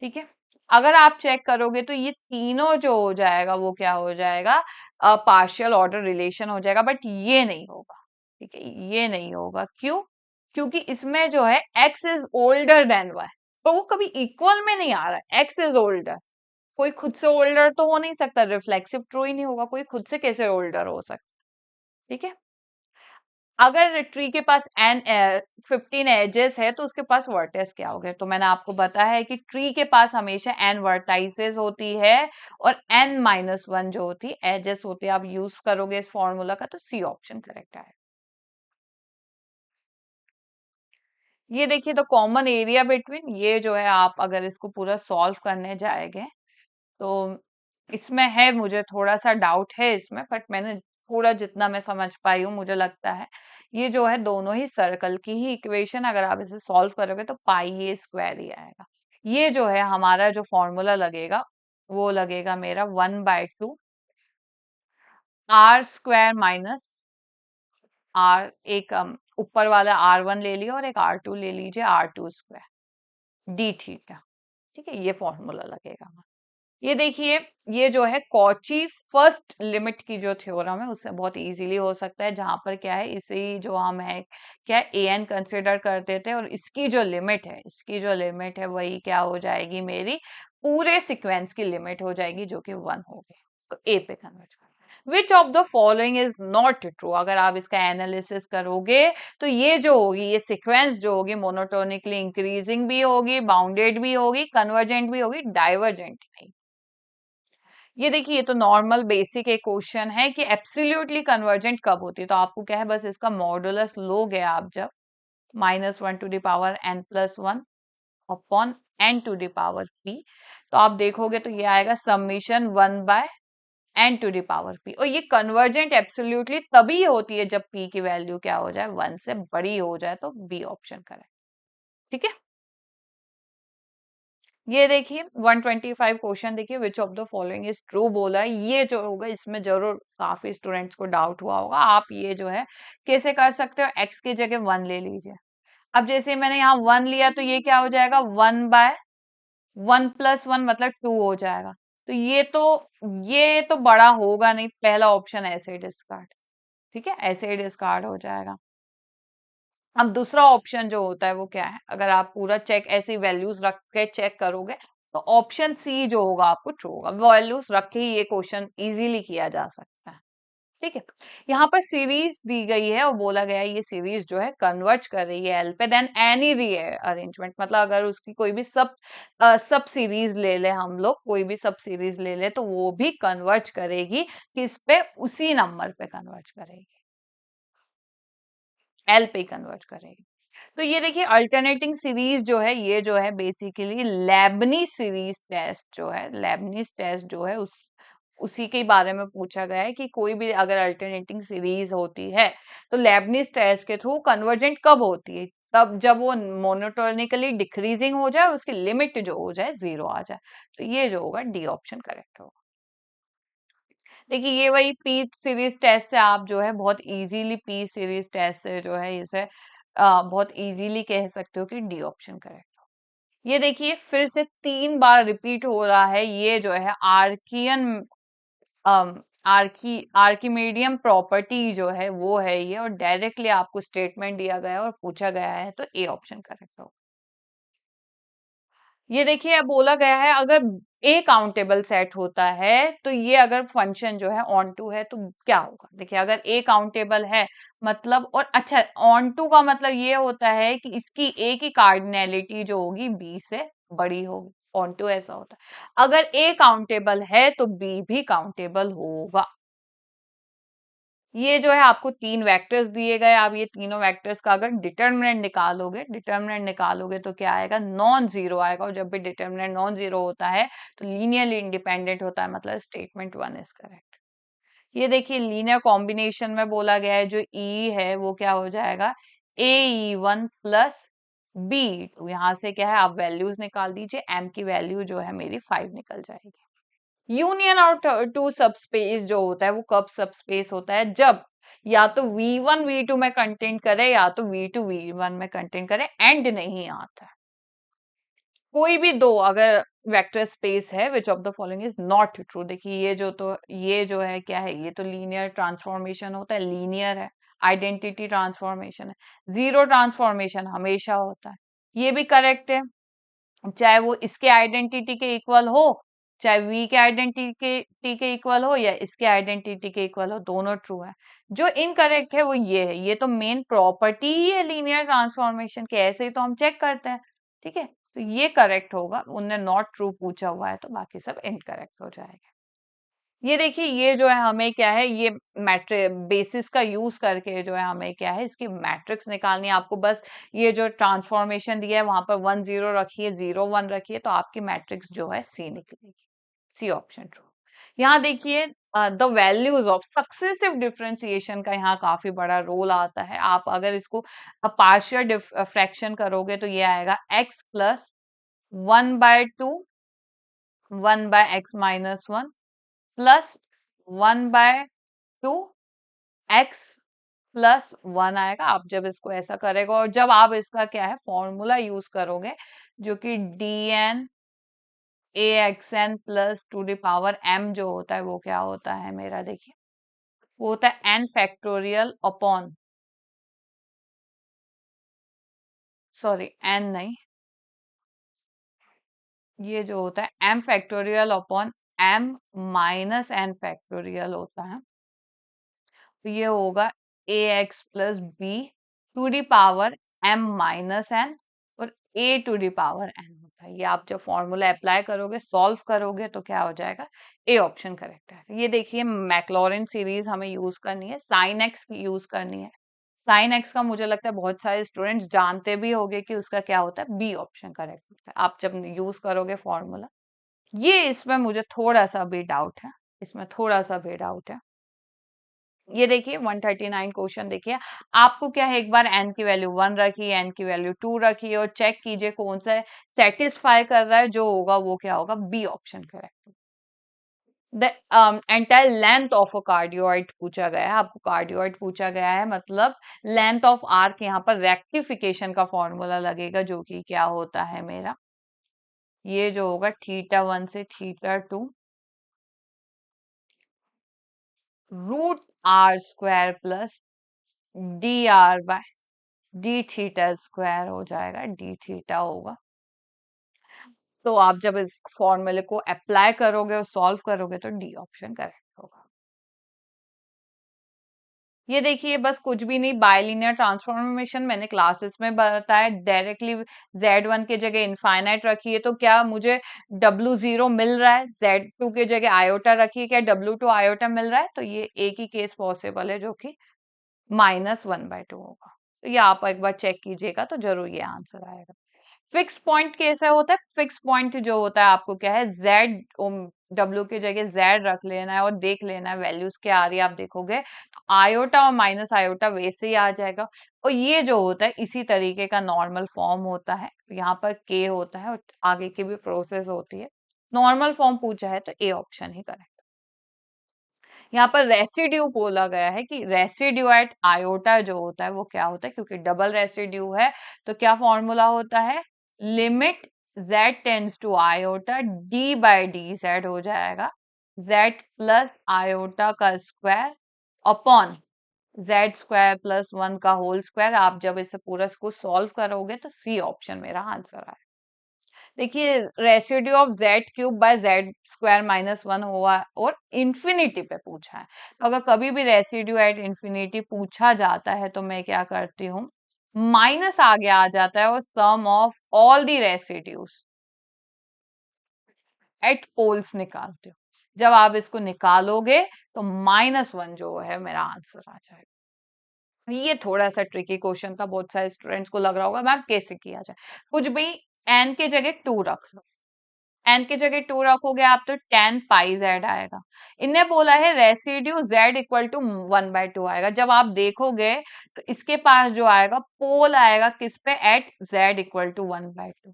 Speaker 1: ठीक है, अगर आप चेक करोगे तो ये तीनों जो हो जाएगा वो क्या हो जाएगा, पार्शियल ऑर्डर रिलेशन हो जाएगा, बट ये नहीं होगा। ठीक है, ये नहीं होगा, क्यों, क्योंकि इसमें जो है x is older than y, तो वो कभी इक्वल में नहीं आ रहा है, x इज ओल्डर, कोई खुद से ओल्डर तो हो नहीं सकता, रिफ्लेक्सिव ट्रू ही नहीं होगा, कोई खुद से कैसे ओल्डर हो सकता। ठीक है, अगर ट्री के पास एन 15 एजेस है तो उसके पास वर्टेक्स क्या हो गए, तो मैंने आपको बताया है कि ट्री के पास हमेशा एन वर्टाइसेस होती है, और एन माइनस वन जो होती है एजेस होती है, आप यूज करोगे इस फॉर्मूला का, तो सी ऑप्शन करेक्ट है। ये देखिए, द कॉमन एरिया बिटवीन, ये जो है आप अगर इसको पूरा सॉल्व करने जाएंगे तो इसमें है, मुझे थोड़ा सा डाउट है इसमें, बट मैंने थोड़ा जितना मैं समझ पाई हूँ, मुझे लगता है ये जो है दोनों ही सर्कल की ही इक्वेशन, अगर आप इसे सॉल्व करोगे तो पाई ए स्क्वायर ही आएगा। ये जो है हमारा जो फॉर्मूला लगेगा वो लगेगा मेरा 1/2 r² माइनस आर, एक ऊपर वाला R1 ले लिया और एक R2 ले लीजिए, r² डी थीटा। ठीक है, ये फॉर्मूला लगेगा। ये देखिए, ये जो है कॉची फर्स्ट लिमिट की जो थ्योरम है उससे बहुत इजीली हो सकता है, जहां पर क्या है, इसे जो हम है क्या ए एन कंसिडर करते थे और इसकी जो लिमिट है, इसकी जो लिमिट है वही क्या हो जाएगी, मेरी पूरे सीक्वेंस की लिमिट हो जाएगी जो कि 1 हो गई। तो ए पे कन्वर्ट कर, विच of the following is not true, अगर आप इसका एनालिसिस करोगे तो ये जो होगी, ये सीक्वेंस जो होगी मोनोटोनिकली इंक्रीजिंग भी होगी, बाउंडेड भी होगी, कन्वर्जेंट भी होगी, डाइवर्जेंट नहीं। ये देखिए, ये तो नॉर्मल बेसिक एक क्वेश्चन है कि एब्सोल्युटली कन्वर्जेंट कब होती है, तो आपको क्या है, बस इसका मॉडुलस लोगे आप जब -1 to the power n+1 upon n to the power p, तो आप देखोगे तो ये आएगा summation 1/n to the power p, और ये कन्वर्जेंट एब्सोल्युटली तभी होती है जब p की वैल्यू क्या हो जाए, 1 से बड़ी हो जाए, तो बी ऑप्शन करेक्ट। ठीक है, ये देखिए 125 क्वेश्चन देखिए, विच of the following is true बोला है, ये जो होगा इसमें जरूर काफी स्टूडेंट्स को डाउट हुआ होगा। आप ये जो है कैसे कर सकते हो, x की जगह 1 ले लीजिए। अब जैसे मैंने यहाँ 1 लिया तो ये क्या हो जाएगा, 1/1+1 मतलब 2 हो जाएगा। तो ये तो बड़ा होगा नहीं, पहला ऑप्शन ऐसे ही डिस्कार्ड। ठीक है, ऐसे ही डिस्कार्ड हो जाएगा। अब दूसरा ऑप्शन जो होता है वो क्या है, अगर आप पूरा चेक ऐसी वैल्यूज रख के चेक करोगे तो ऑप्शन सी जो होगा आपको ट्रू होगा, वैल्यूज रख के ही ये क्वेश्चन इजीली किया जा सकता है। ठीक है, यहाँ पर सीरीज दी गई है और बोला गया है ये सीरीज जो है कन्वर्ज कर रही है एल पे देन एनी रीअरेंजमेंट, मतलब अगर उसकी कोई भी सब सीरीज ले ले, हम लोग कोई भी सब सीरीज ले ले तो वो भी कन्वर्ज करेगी किस पे, उसी नंबर पे कन्वर्ज करेगी, एल पे कन्वर्ट करेगी। तो ये देखिए अल्टरनेटिंग सीरीज जो है, ये जो है बेसिकली लेबनीज सीरीज टेस्ट जो है, लेबनीज टेस्ट जो है उसी के बारे में पूछा गया है कि कोई भी अगर अल्टरनेटिंग सीरीज होती है तो लेबनीज टेस्ट के थ्रू कन्वर्जेंट कब होती है, तब जब वो मोनोटोनिकली डिक्रीजिंग हो जाए और उसकी लिमिट जो हो जाए 0 आ जाए। तो ये जो होगा डी ऑप्शन करेक्ट होगा। देखिए ये वही पी सीरीज टेस्ट से आप जो है बहुत इजीली, पी सीरीज टेस्ट से जो है इसे बहुत इजीली कह सकते हो कि डी ऑप्शन करेक्ट हो। ये देखिए फिर से 3 बार रिपीट हो रहा है, ये जो है आर्कियन आर्किमीडियम प्रॉपर्टी जो है वो है ये, और डायरेक्टली आपको स्टेटमेंट दिया गया है और पूछा गया है, तो ए ऑप्शन करेक्ट हो। ये देखिए अब बोला गया है अगर ए काउंटेबल सेट होता है तो ये अगर फंक्शन जो है ऑन टू है तो क्या होगा। देखिए अगर ए काउंटेबल है मतलब, और अच्छा ऑन टू का मतलब ये होता है कि इसकी ए की कार्डिनैलिटी जो होगी बी से बड़ी होगी, ऑन टू ऐसा होता है। अगर ए काउंटेबल है तो बी भी काउंटेबल होगा। ये जो है आपको 3 वेक्टर्स दिए गए, आप ये तीनों वेक्टर्स का अगर डिटर्मिनेंट निकालोगे तो क्या आएगा, नॉन जीरो आएगा, और जब भी डिटर्मिनेंट नॉन जीरो होता है तो लीनियरली इंडिपेंडेंट होता है, मतलब स्टेटमेंट 1 इज करेक्ट। ये देखिए लीनियर कॉम्बिनेशन में बोला गया है जो ई है वो क्या हो जाएगा, AE1 + B2, यहाँ से क्या है आप वैल्यूज निकाल दीजिए, m की वैल्यू जो है मेरी 5 निकल जाएगी। यूनियन और टू सबस्पेस जो होता है वो कब सबस्पेस होता है, जब या तो V1 V2 में कंटेंट करे या तो V2 V1 में कंटेंट करे, एंड नहीं आता है। कोई भी दो अगर वेक्टर स्पेस है which of the following is not true, देखिए ये जो है क्या है, ये तो लीनियर ट्रांसफॉर्मेशन होता है, लीनियर है, आइडेंटिटी ट्रांसफॉर्मेशन है, जीरो ट्रांसफॉर्मेशन हमेशा होता है, ये भी करेक्ट है, चाहे वो इसके आइडेंटिटी के इक्वल हो, चाहे वी के आइडेंटिटी के इक्वल हो या इसके आइडेंटिटी के इक्वल हो, दोनों ट्रू है। जो इनकरेक्ट है वो ये है, ये तो मेन प्रॉपर्टी ही है लीनियर ट्रांसफॉर्मेशन के, ऐसे ही तो हम चेक करते हैं। ठीक है, तो ये करेक्ट होगा, उनने नॉट ट्रू पूछा हुआ है तो बाकी सब इनकरेक्ट हो जाएगा। ये देखिए ये जो है हमें क्या है, ये मैट्रिक बेसिस का यूज करके जो है हमें क्या है इसकी मैट्रिक्स निकालनी है। आपको बस ये जो ट्रांसफॉर्मेशन दिया है वहां पर 1 0 रखिए, 0 1 रखिए, तो आपकी मैट्रिक्स जो है सी निकलेगी, सी ऑप्शन ट्रू। यहाँ देखिए the values of successive differentiation का यहाँ काफी बड़ा रोल आता है। आप अगर इसको पार्शियल फ्रैक्शन करोगे तो ये आएगा x + 1/2 1/x-1 plus 1/2 x plus 1 आएगा। आप जब इसको ऐसा करेगा और जब आप इसका क्या है फॉर्मूला यूज करोगे जो कि dn axn plus two the power m जो होता है वो क्या होता है मेरा, देखिए वो होता है n factorial upon, sorry n नहीं, ये जो होता है m factorial upon m minus n factorial होता है, तो ये होगा A x plus B to the power m minus n और a to the power n होता है। ये आप जब फॉर्मूला अप्लाई करोगे सॉल्व करोगे तो क्या हो जाएगा, ए ऑप्शन करेक्ट है। ये देखिए मैक्लॉरिन सीरीज हमें यूज करनी है, साइन एक्स की यूज करनी है। साइन एक्स का मुझे लगता है बहुत सारे स्टूडेंट्स जानते भी होंगे कि उसका क्या होता है, बी ऑप्शन करेक्ट होता है आप जब यूज करोगे फॉर्मूला। ये इसमें मुझे थोड़ा सा भी डाउट है, इसमें थोड़ा सा भी डाउट है। ये देखिए 139 क्वेश्चन देखिए, आपको क्या है एक बार n की वैल्यू 1 रखी, n की वैल्यू 2 रखी और चेक कीजिए कौन सा सेटिस्फाई कर रहा है, जो होगा वो क्या होगा, B option correct. The entire length of a cardioid पूछा गया है, आपको कार्डियोइड पूछा गया है मतलब लेंथ ऑफ आर्क, यहाँ पर रेक्टिफिकेशन का फॉर्मूला लगेगा जो कि क्या होता है मेरा, ये जो होगा θ1 से θ2 √r² plus dr/d theta square हो जाएगा, डी थीटा होगा। तो आप जब इस फॉर्मूले को अप्लाई करोगे और सॉल्व करोगे तो डी ऑप्शन करेक्ट होगा। ये देखिए बस कुछ भी नहीं, बाइलिनियर ट्रांसफॉर्मेशन मैंने क्लासेस में बताया, डायरेक्टली z1 की जगह इनफाइनाइट रखिए तो क्या मुझे w0 मिल रहा है, z2 की जगह आयोटा रखिए क्या w2 आयोटा मिल रहा है, तो ये एक ही केस पॉसिबल है जो कि -1/2 होगा। तो ये आप एक बार चेक कीजिएगा तो जरूर ये आंसर आएगा। फिक्स पॉइंट कैसा होता है, फिक्स पॉइंट जो होता है आपको क्या है जेड, डब्ल्यू की जगह जेड रख लेना है और देख लेना है वैल्यूज क्या आ रही है, आप देखोगे तो आयोटा और माइनस आयोटा वैसे ही आ जाएगा। और ये जो होता है इसी तरीके का नॉर्मल फॉर्म होता है, यहाँ पर के होता है और आगे की भी प्रोसेस होती है। नॉर्मल फॉर्म पूछा है तो ए ऑप्शन ही करेक्ट। यहाँ पर रेसिड्यू बोला गया है कि रेसिड्यू एट आयोटा जो होता है वो क्या होता है, क्योंकि डबल रेसिड्यू है तो क्या फॉर्मूला होता है, limit z tends to iota d/dz हो जाएगा, z प्लस आयोटा का स्क्वायर अपॉन z² प्लस 1 का होल स्क्वायर। आप जब इसे पूरा को सॉल्व करोगे तो सी ऑप्शन मेरा आंसर आएगा। देखिए रेसिड्यू ऑफ z³ / z² - 1 हुआ और इंफिनिटी पे पूछा है, तो अगर कभी भी रेसिड्यू एट इंफिनिटी पूछा जाता है तो मैं क्या करती हूँ, माइनस आगे आ जाता है और sum of all the residues at poles निकालती हूँ। जब आप इसको निकालोगे तो -1 जो है मेरा आंसर आ जाएगा। ये थोड़ा सा ट्रिकी क्वेश्चन था, बहुत सारे स्टूडेंट्स को लग रहा होगा मैम कैसे किया जाए। कुछ भी n के जगह 2 रख लो, n की जगह 2 रखोगे आप तो tan पाई z आएगा। इनने बोला है रेसिड्यू z इक्वल टू 1/2 आएगा, जब आप देखोगे तो इसके पास जो आएगा पोल आएगा किस पे, एट z इक्वल टू 1/2।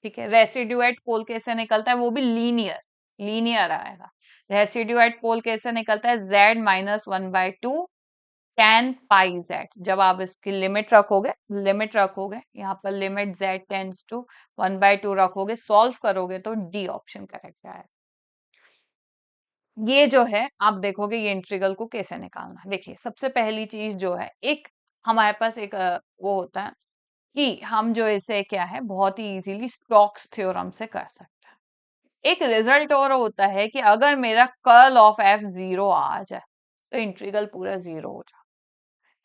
Speaker 1: ठीक है, रेसिड्यू एट पोल कैसे निकलता है, वो भी लीनियर, लीनियर आएगा। रेसिड्यू एट पोल कैसे निकलता है, z-1/2 tan पाई z। जब आप इसकी लिमिट रखोगे यहाँ पर लिमिट z टेंस टू 1/2 रखोगे, सॉल्व करोगे तो डी ऑप्शन करेक्ट आएगा। ये जो है आप देखोगे ये इंटीग्रल को कैसे निकालना है। देखिए सबसे पहली चीज जो है, एक हमारे पास एक वो होता है कि हम जो इसे क्या है बहुत ही इजीली स्टोक्स थ्योरम से कर सकते हैं। एक रिजल्ट और होता है कि अगर मेरा कर्ल ऑफ f 0 आ जाए तो इंटीग्रल पूरा 0 हो जाए।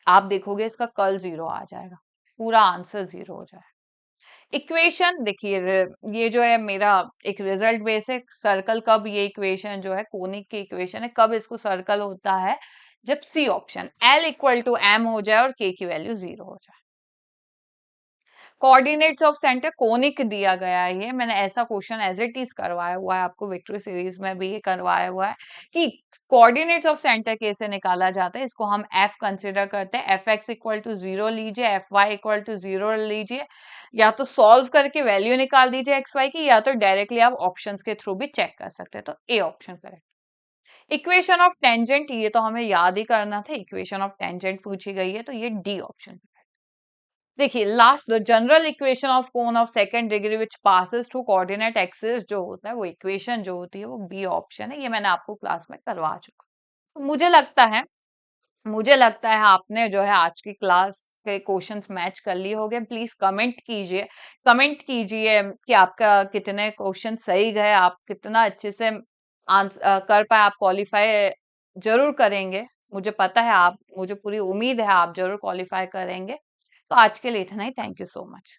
Speaker 1: आप देखोगे इसका कर्ल 0 आ जाएगा, पूरा आंसर 0 हो जाएगा। इक्वेशन देखिए ये जो है मेरा एक रिजल्ट बेस है, सर्कल कब, ये इक्वेशन जो है कोनिक की इक्वेशन है, कब इसको सर्कल होता है, जब C option L equal to m हो जाए और k की वैल्यू 0 हो जाए। कोऑर्डिनेट्स ऑफ सेंटर कोनिक दिया गया है, ये मैंने ऐसा क्वेश्चन एज इट इज करवाया हुआ है आपको, विक्ट्री सीरीज में भी ये करवाया हुआ है कि कोऑर्डिनेट्स ऑफ सेंटर कैसे निकाला जाता है। इसको हम एफ कंसिडर करते हैं, एफ एक्स इक्वल टू 0 लीजिए, एफ वाई इक्वल टू 0 लीजिए, या तो सॉल्व करके वैल्यू निकाल दीजिए एक्स वाई की, या तो डायरेक्टली आप ऑप्शंस के थ्रू भी चेक कर सकते हैं। तो ए option correct. Equation of tangent, ये तो हमें याद ही करना था, इक्वेशन ऑफ टेंजेंट पूछी गई है, तो ये डी ऑप्शन। देखिए last, the general equation of cone of second degree which passes through coordinate axis जो होता है, वो इक्वेशन जो होती है वो बी ऑप्शन है, ये मैंने आपको क्लास में करवा चुका। तो मुझे लगता है आपने जो है आज की क्लास के क्वेश्चंस मैच कर लिए होंगे। प्लीज कमेंट कीजिए कि आपका कितने क्वेश्चन सही गए, आप कितना अच्छे से कर पाए, आप क्वालिफाई जरूर करेंगे। मुझे पूरी उम्मीद है आप जरूर क्वालिफाई करेंगे। तो आज के लिए इतना ही। Thank you so much.